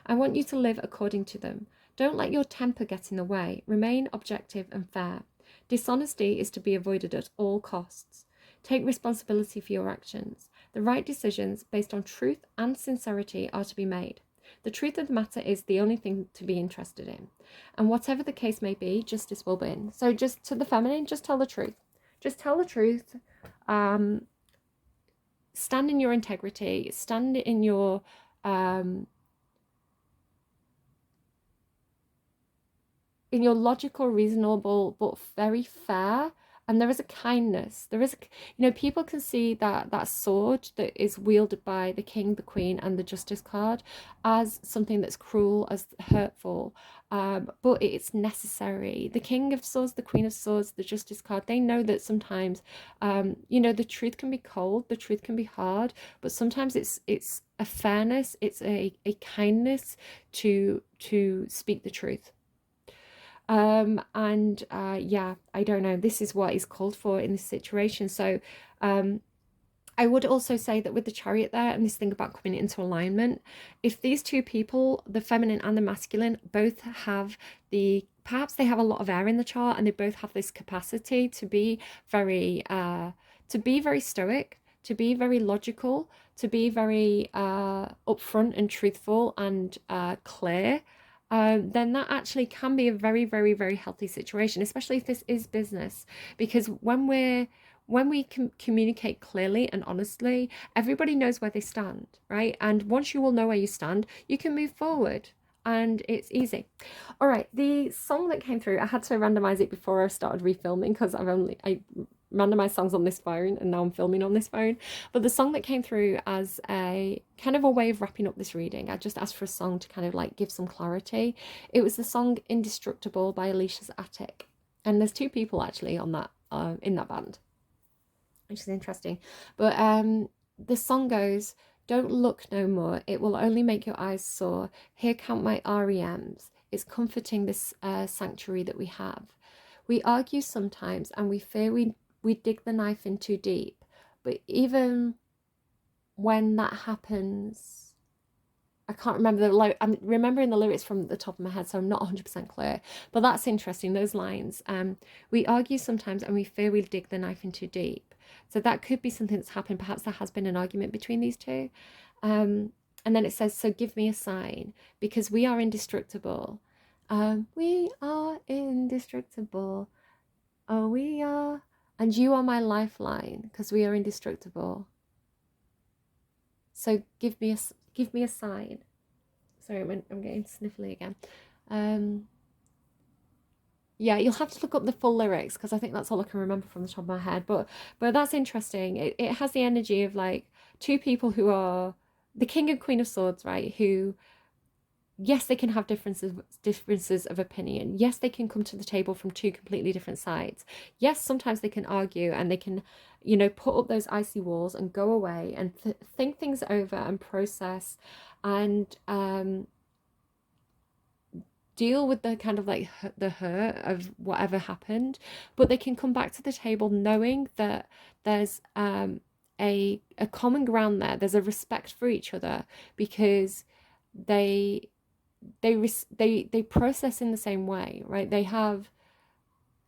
I want you to live according to them. Don't let your temper get in the way. Remain objective and fair. Dishonesty is to be avoided at all costs. Take responsibility for your actions. The right decisions based on truth and sincerity are to be made. The truth of the matter is the only thing to be interested in. And whatever the case may be, justice will win. So just to the feminine, just tell the truth. Just tell the truth. Stand in your integrity. Stand in your... in your logical, reasonable, but very fair. And there is a kindness. There is, people can see that sword that is wielded by the king, the queen, and the justice card as something that's cruel, as hurtful, but it's necessary. The king of swords, the queen of swords, the justice card, they know that sometimes, the truth can be cold, the truth can be hard, but sometimes it's a fairness, it's a kindness to speak the truth. Yeah, I don't know, this is what is called for in this situation. So I would also say that with the Chariot there and this thing about coming into alignment, if these two people, the feminine and the masculine, both have perhaps they have a lot of air in the chart, and they both have this capacity to be very stoic, to be very logical, to be very upfront and truthful and clear, then that actually can be a very, very, very healthy situation, especially if this is business. Because when we can communicate clearly and honestly, everybody knows where they stand, right? And once you will know where you stand, you can move forward, and it's easy. All right, the song that came through, I had to randomize it before I started refilming because I randomized songs on this phone and now I'm filming on this phone. But the song that came through as a kind of a way of wrapping up this reading, I just asked for a song to kind of like give some clarity. It was the song Indestructible by Alicia's Attic, and there's two people actually on that in that band, which is interesting. But the song goes, don't look no more, it will only make your eyes sore. Here count my REMs, it's comforting this sanctuary that we have. We argue sometimes and we fear we dig the knife in too deep. But even when that happens, I can't remember I'm remembering the lyrics from the top of my head, so I'm not 100% clear. But that's interesting, those lines. We argue sometimes and we fear we dig the knife in too deep. So that could be something that's happened. Perhaps there has been an argument between these two. And then it says, so give me a sign, because we are indestructible. We are indestructible. Oh, we are. And you are my lifeline, because we are indestructible. So give me a sign. Sorry, I'm getting sniffly again. Yeah, you'll have to look up the full lyrics because I think that's all I can remember from the top of my head. But that's interesting. It has the energy of like two people who are the king and queen of swords, right? Who, yes, they can have differences of opinion. Yes, they can come to the table from two completely different sides. Yes, sometimes they can argue and they can, put up those icy walls and go away and think things over and process and deal with the kind of like the hurt of whatever happened. But they can come back to the table knowing that there's a common ground there. There's a respect for each other because they process in the same way, right?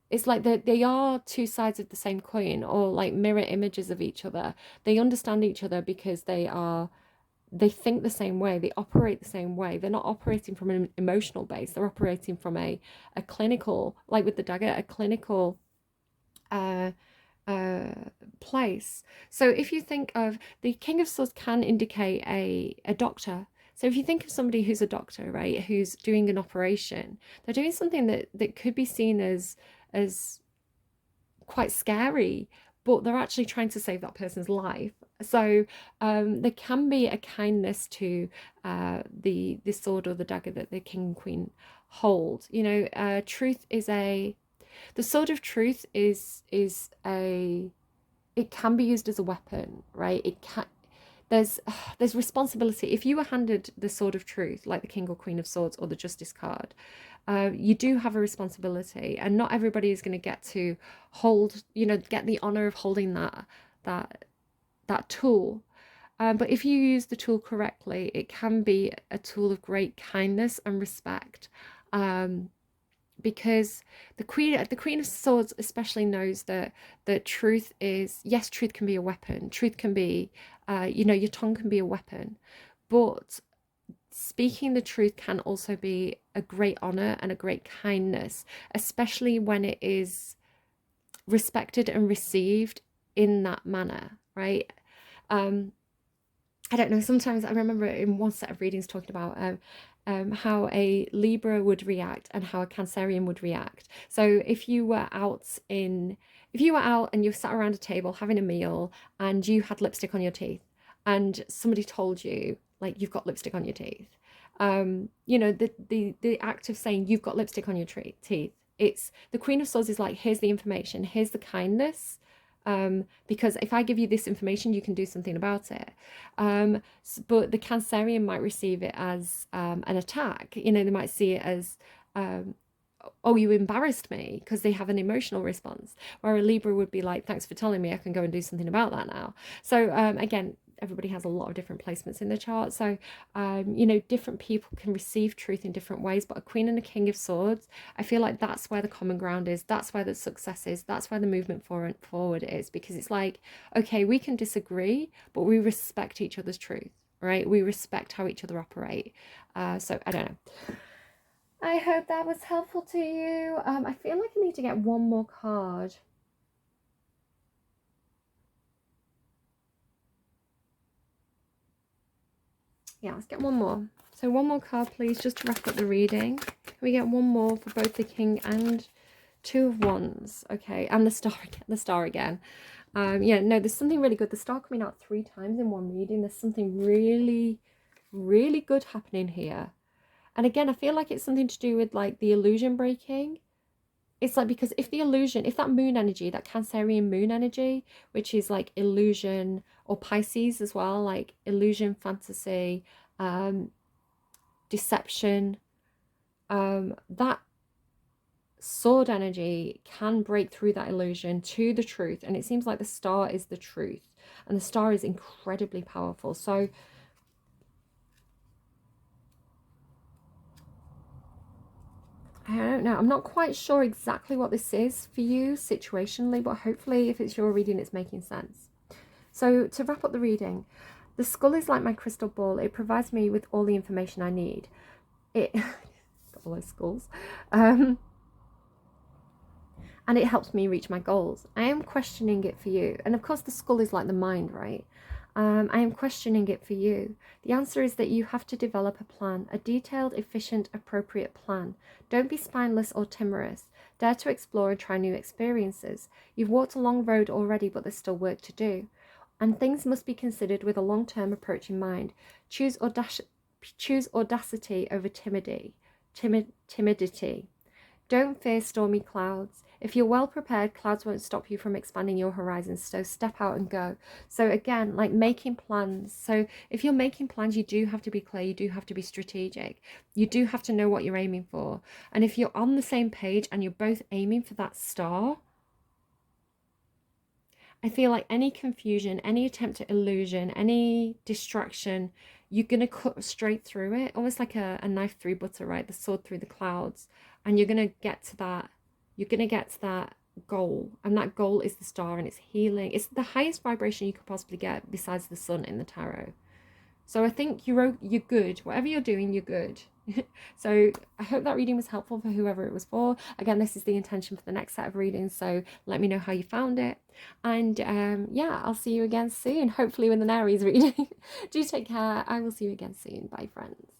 It's like they are two sides of the same coin, or like mirror images of each other. They understand each other because they think the same way, they operate the same way. They're not operating from an emotional base, they're operating from a clinical, like with the dagger, a clinical place. So if you think of the King of Swords can indicate a doctor. So if you think of somebody who's a doctor, right, who's doing an operation, they're doing something that could be seen as quite scary, but they're actually trying to save that person's life. So there can be a kindness to the sword or the dagger that the king and queen hold. You know, truth is the sword of truth is a, it can be used as a weapon, right? It can, there's responsibility. If you were handed the sword of truth, like the king or queen of swords or the justice card, you do have a responsibility, and not everybody is going to get to hold, you know, get the honor of holding that tool. But if you use the tool correctly, it can be a tool of great kindness and respect. Because the queen of swords especially knows that truth is, yes, truth can be a weapon. Truth can be, you know, your tongue can be a weapon, but speaking the truth can also be a great honor and a great kindness, especially when it is respected and received in that manner, right? I don't know, sometimes I remember in one set of readings talking about how a Libra would react and how a Cancerian would react. So if you were out and you sat around a table having a meal and you had lipstick on your teeth, and somebody told you, like, you've got lipstick on your teeth, you know, the act of saying you've got lipstick on your teeth, it's the Queen of Swords is like, here's the information, here's the kindness. Because if I give you this information, you can do something about it. But the Cancerian might receive it as an attack. You know, they might see it as, oh, you embarrassed me, because they have an emotional response. Where a Libra would be like, thanks for telling me, I can go and do something about that now. So again, everybody has a lot of different placements in the chart. So, you know, different people can receive truth in different ways, but a Queen and a King of Swords, I feel like that's where the common ground is. That's where the success is. That's where the movement forward is, because it's like, okay, we can disagree, but we respect each other's truth, right? We respect how each other operate. So I don't know. I hope that was helpful to you. I feel like I need to get one more card. Yeah, let's get one more. So one more card, please, just to wrap up the reading. Can we get one more for both the King and Two of Wands? Okay, and the star again. Yeah, no, there's something really good. The star coming out 3 times in one reading. There's something really, really good happening here. And again, I feel like it's something to do with like the illusion breaking. It's like, because if that moon energy, that Cancerian moon energy, which is like illusion, or Pisces as well, like illusion, fantasy, deception, that sword energy can break through that illusion to the truth. And it seems like the star is the truth, and the star is incredibly powerful. So I don't know. I'm not quite sure exactly what this is for you situationally, but hopefully if it's your reading, it's making sense. So to wrap up the reading, the skull is like my crystal ball. It provides me with all the information I need. It got all those skulls. And it helps me reach my goals. I am questioning it for you. And of course, the skull is like the mind, right? I am questioning it for you. The answer is that you have to develop a plan, a detailed, efficient, appropriate plan. Don't be spineless or timorous. Dare to explore and try new experiences. You've walked a long road already, but there's still work to do. And things must be considered with a long-term approach in mind. Choose audacity over timidity. Don't fear stormy clouds. If you're well prepared, clouds won't stop you from expanding your horizons. So step out and go. So again, like making plans. So if you're making plans, you do have to be clear. You do have to be strategic. You do have to know what you're aiming for. And if you're on the same page and you're both aiming for that star, I feel like any confusion, any attempt at illusion, any distraction, you're going to cut straight through it. Almost like a knife through butter, right? The sword through the clouds. And you're going to get to that. You're going to get to that goal. And that goal is the star, and it's healing. It's the highest vibration you could possibly get besides the sun in the tarot. So I think you're good. Whatever you're doing, you're good. So I hope that reading was helpful for whoever it was for. Again, this is the intention for the next set of readings, so let me know how you found it. And yeah, I'll see you again soon, hopefully with an Aries reading. Do take care. I will see you again soon. Bye, friends.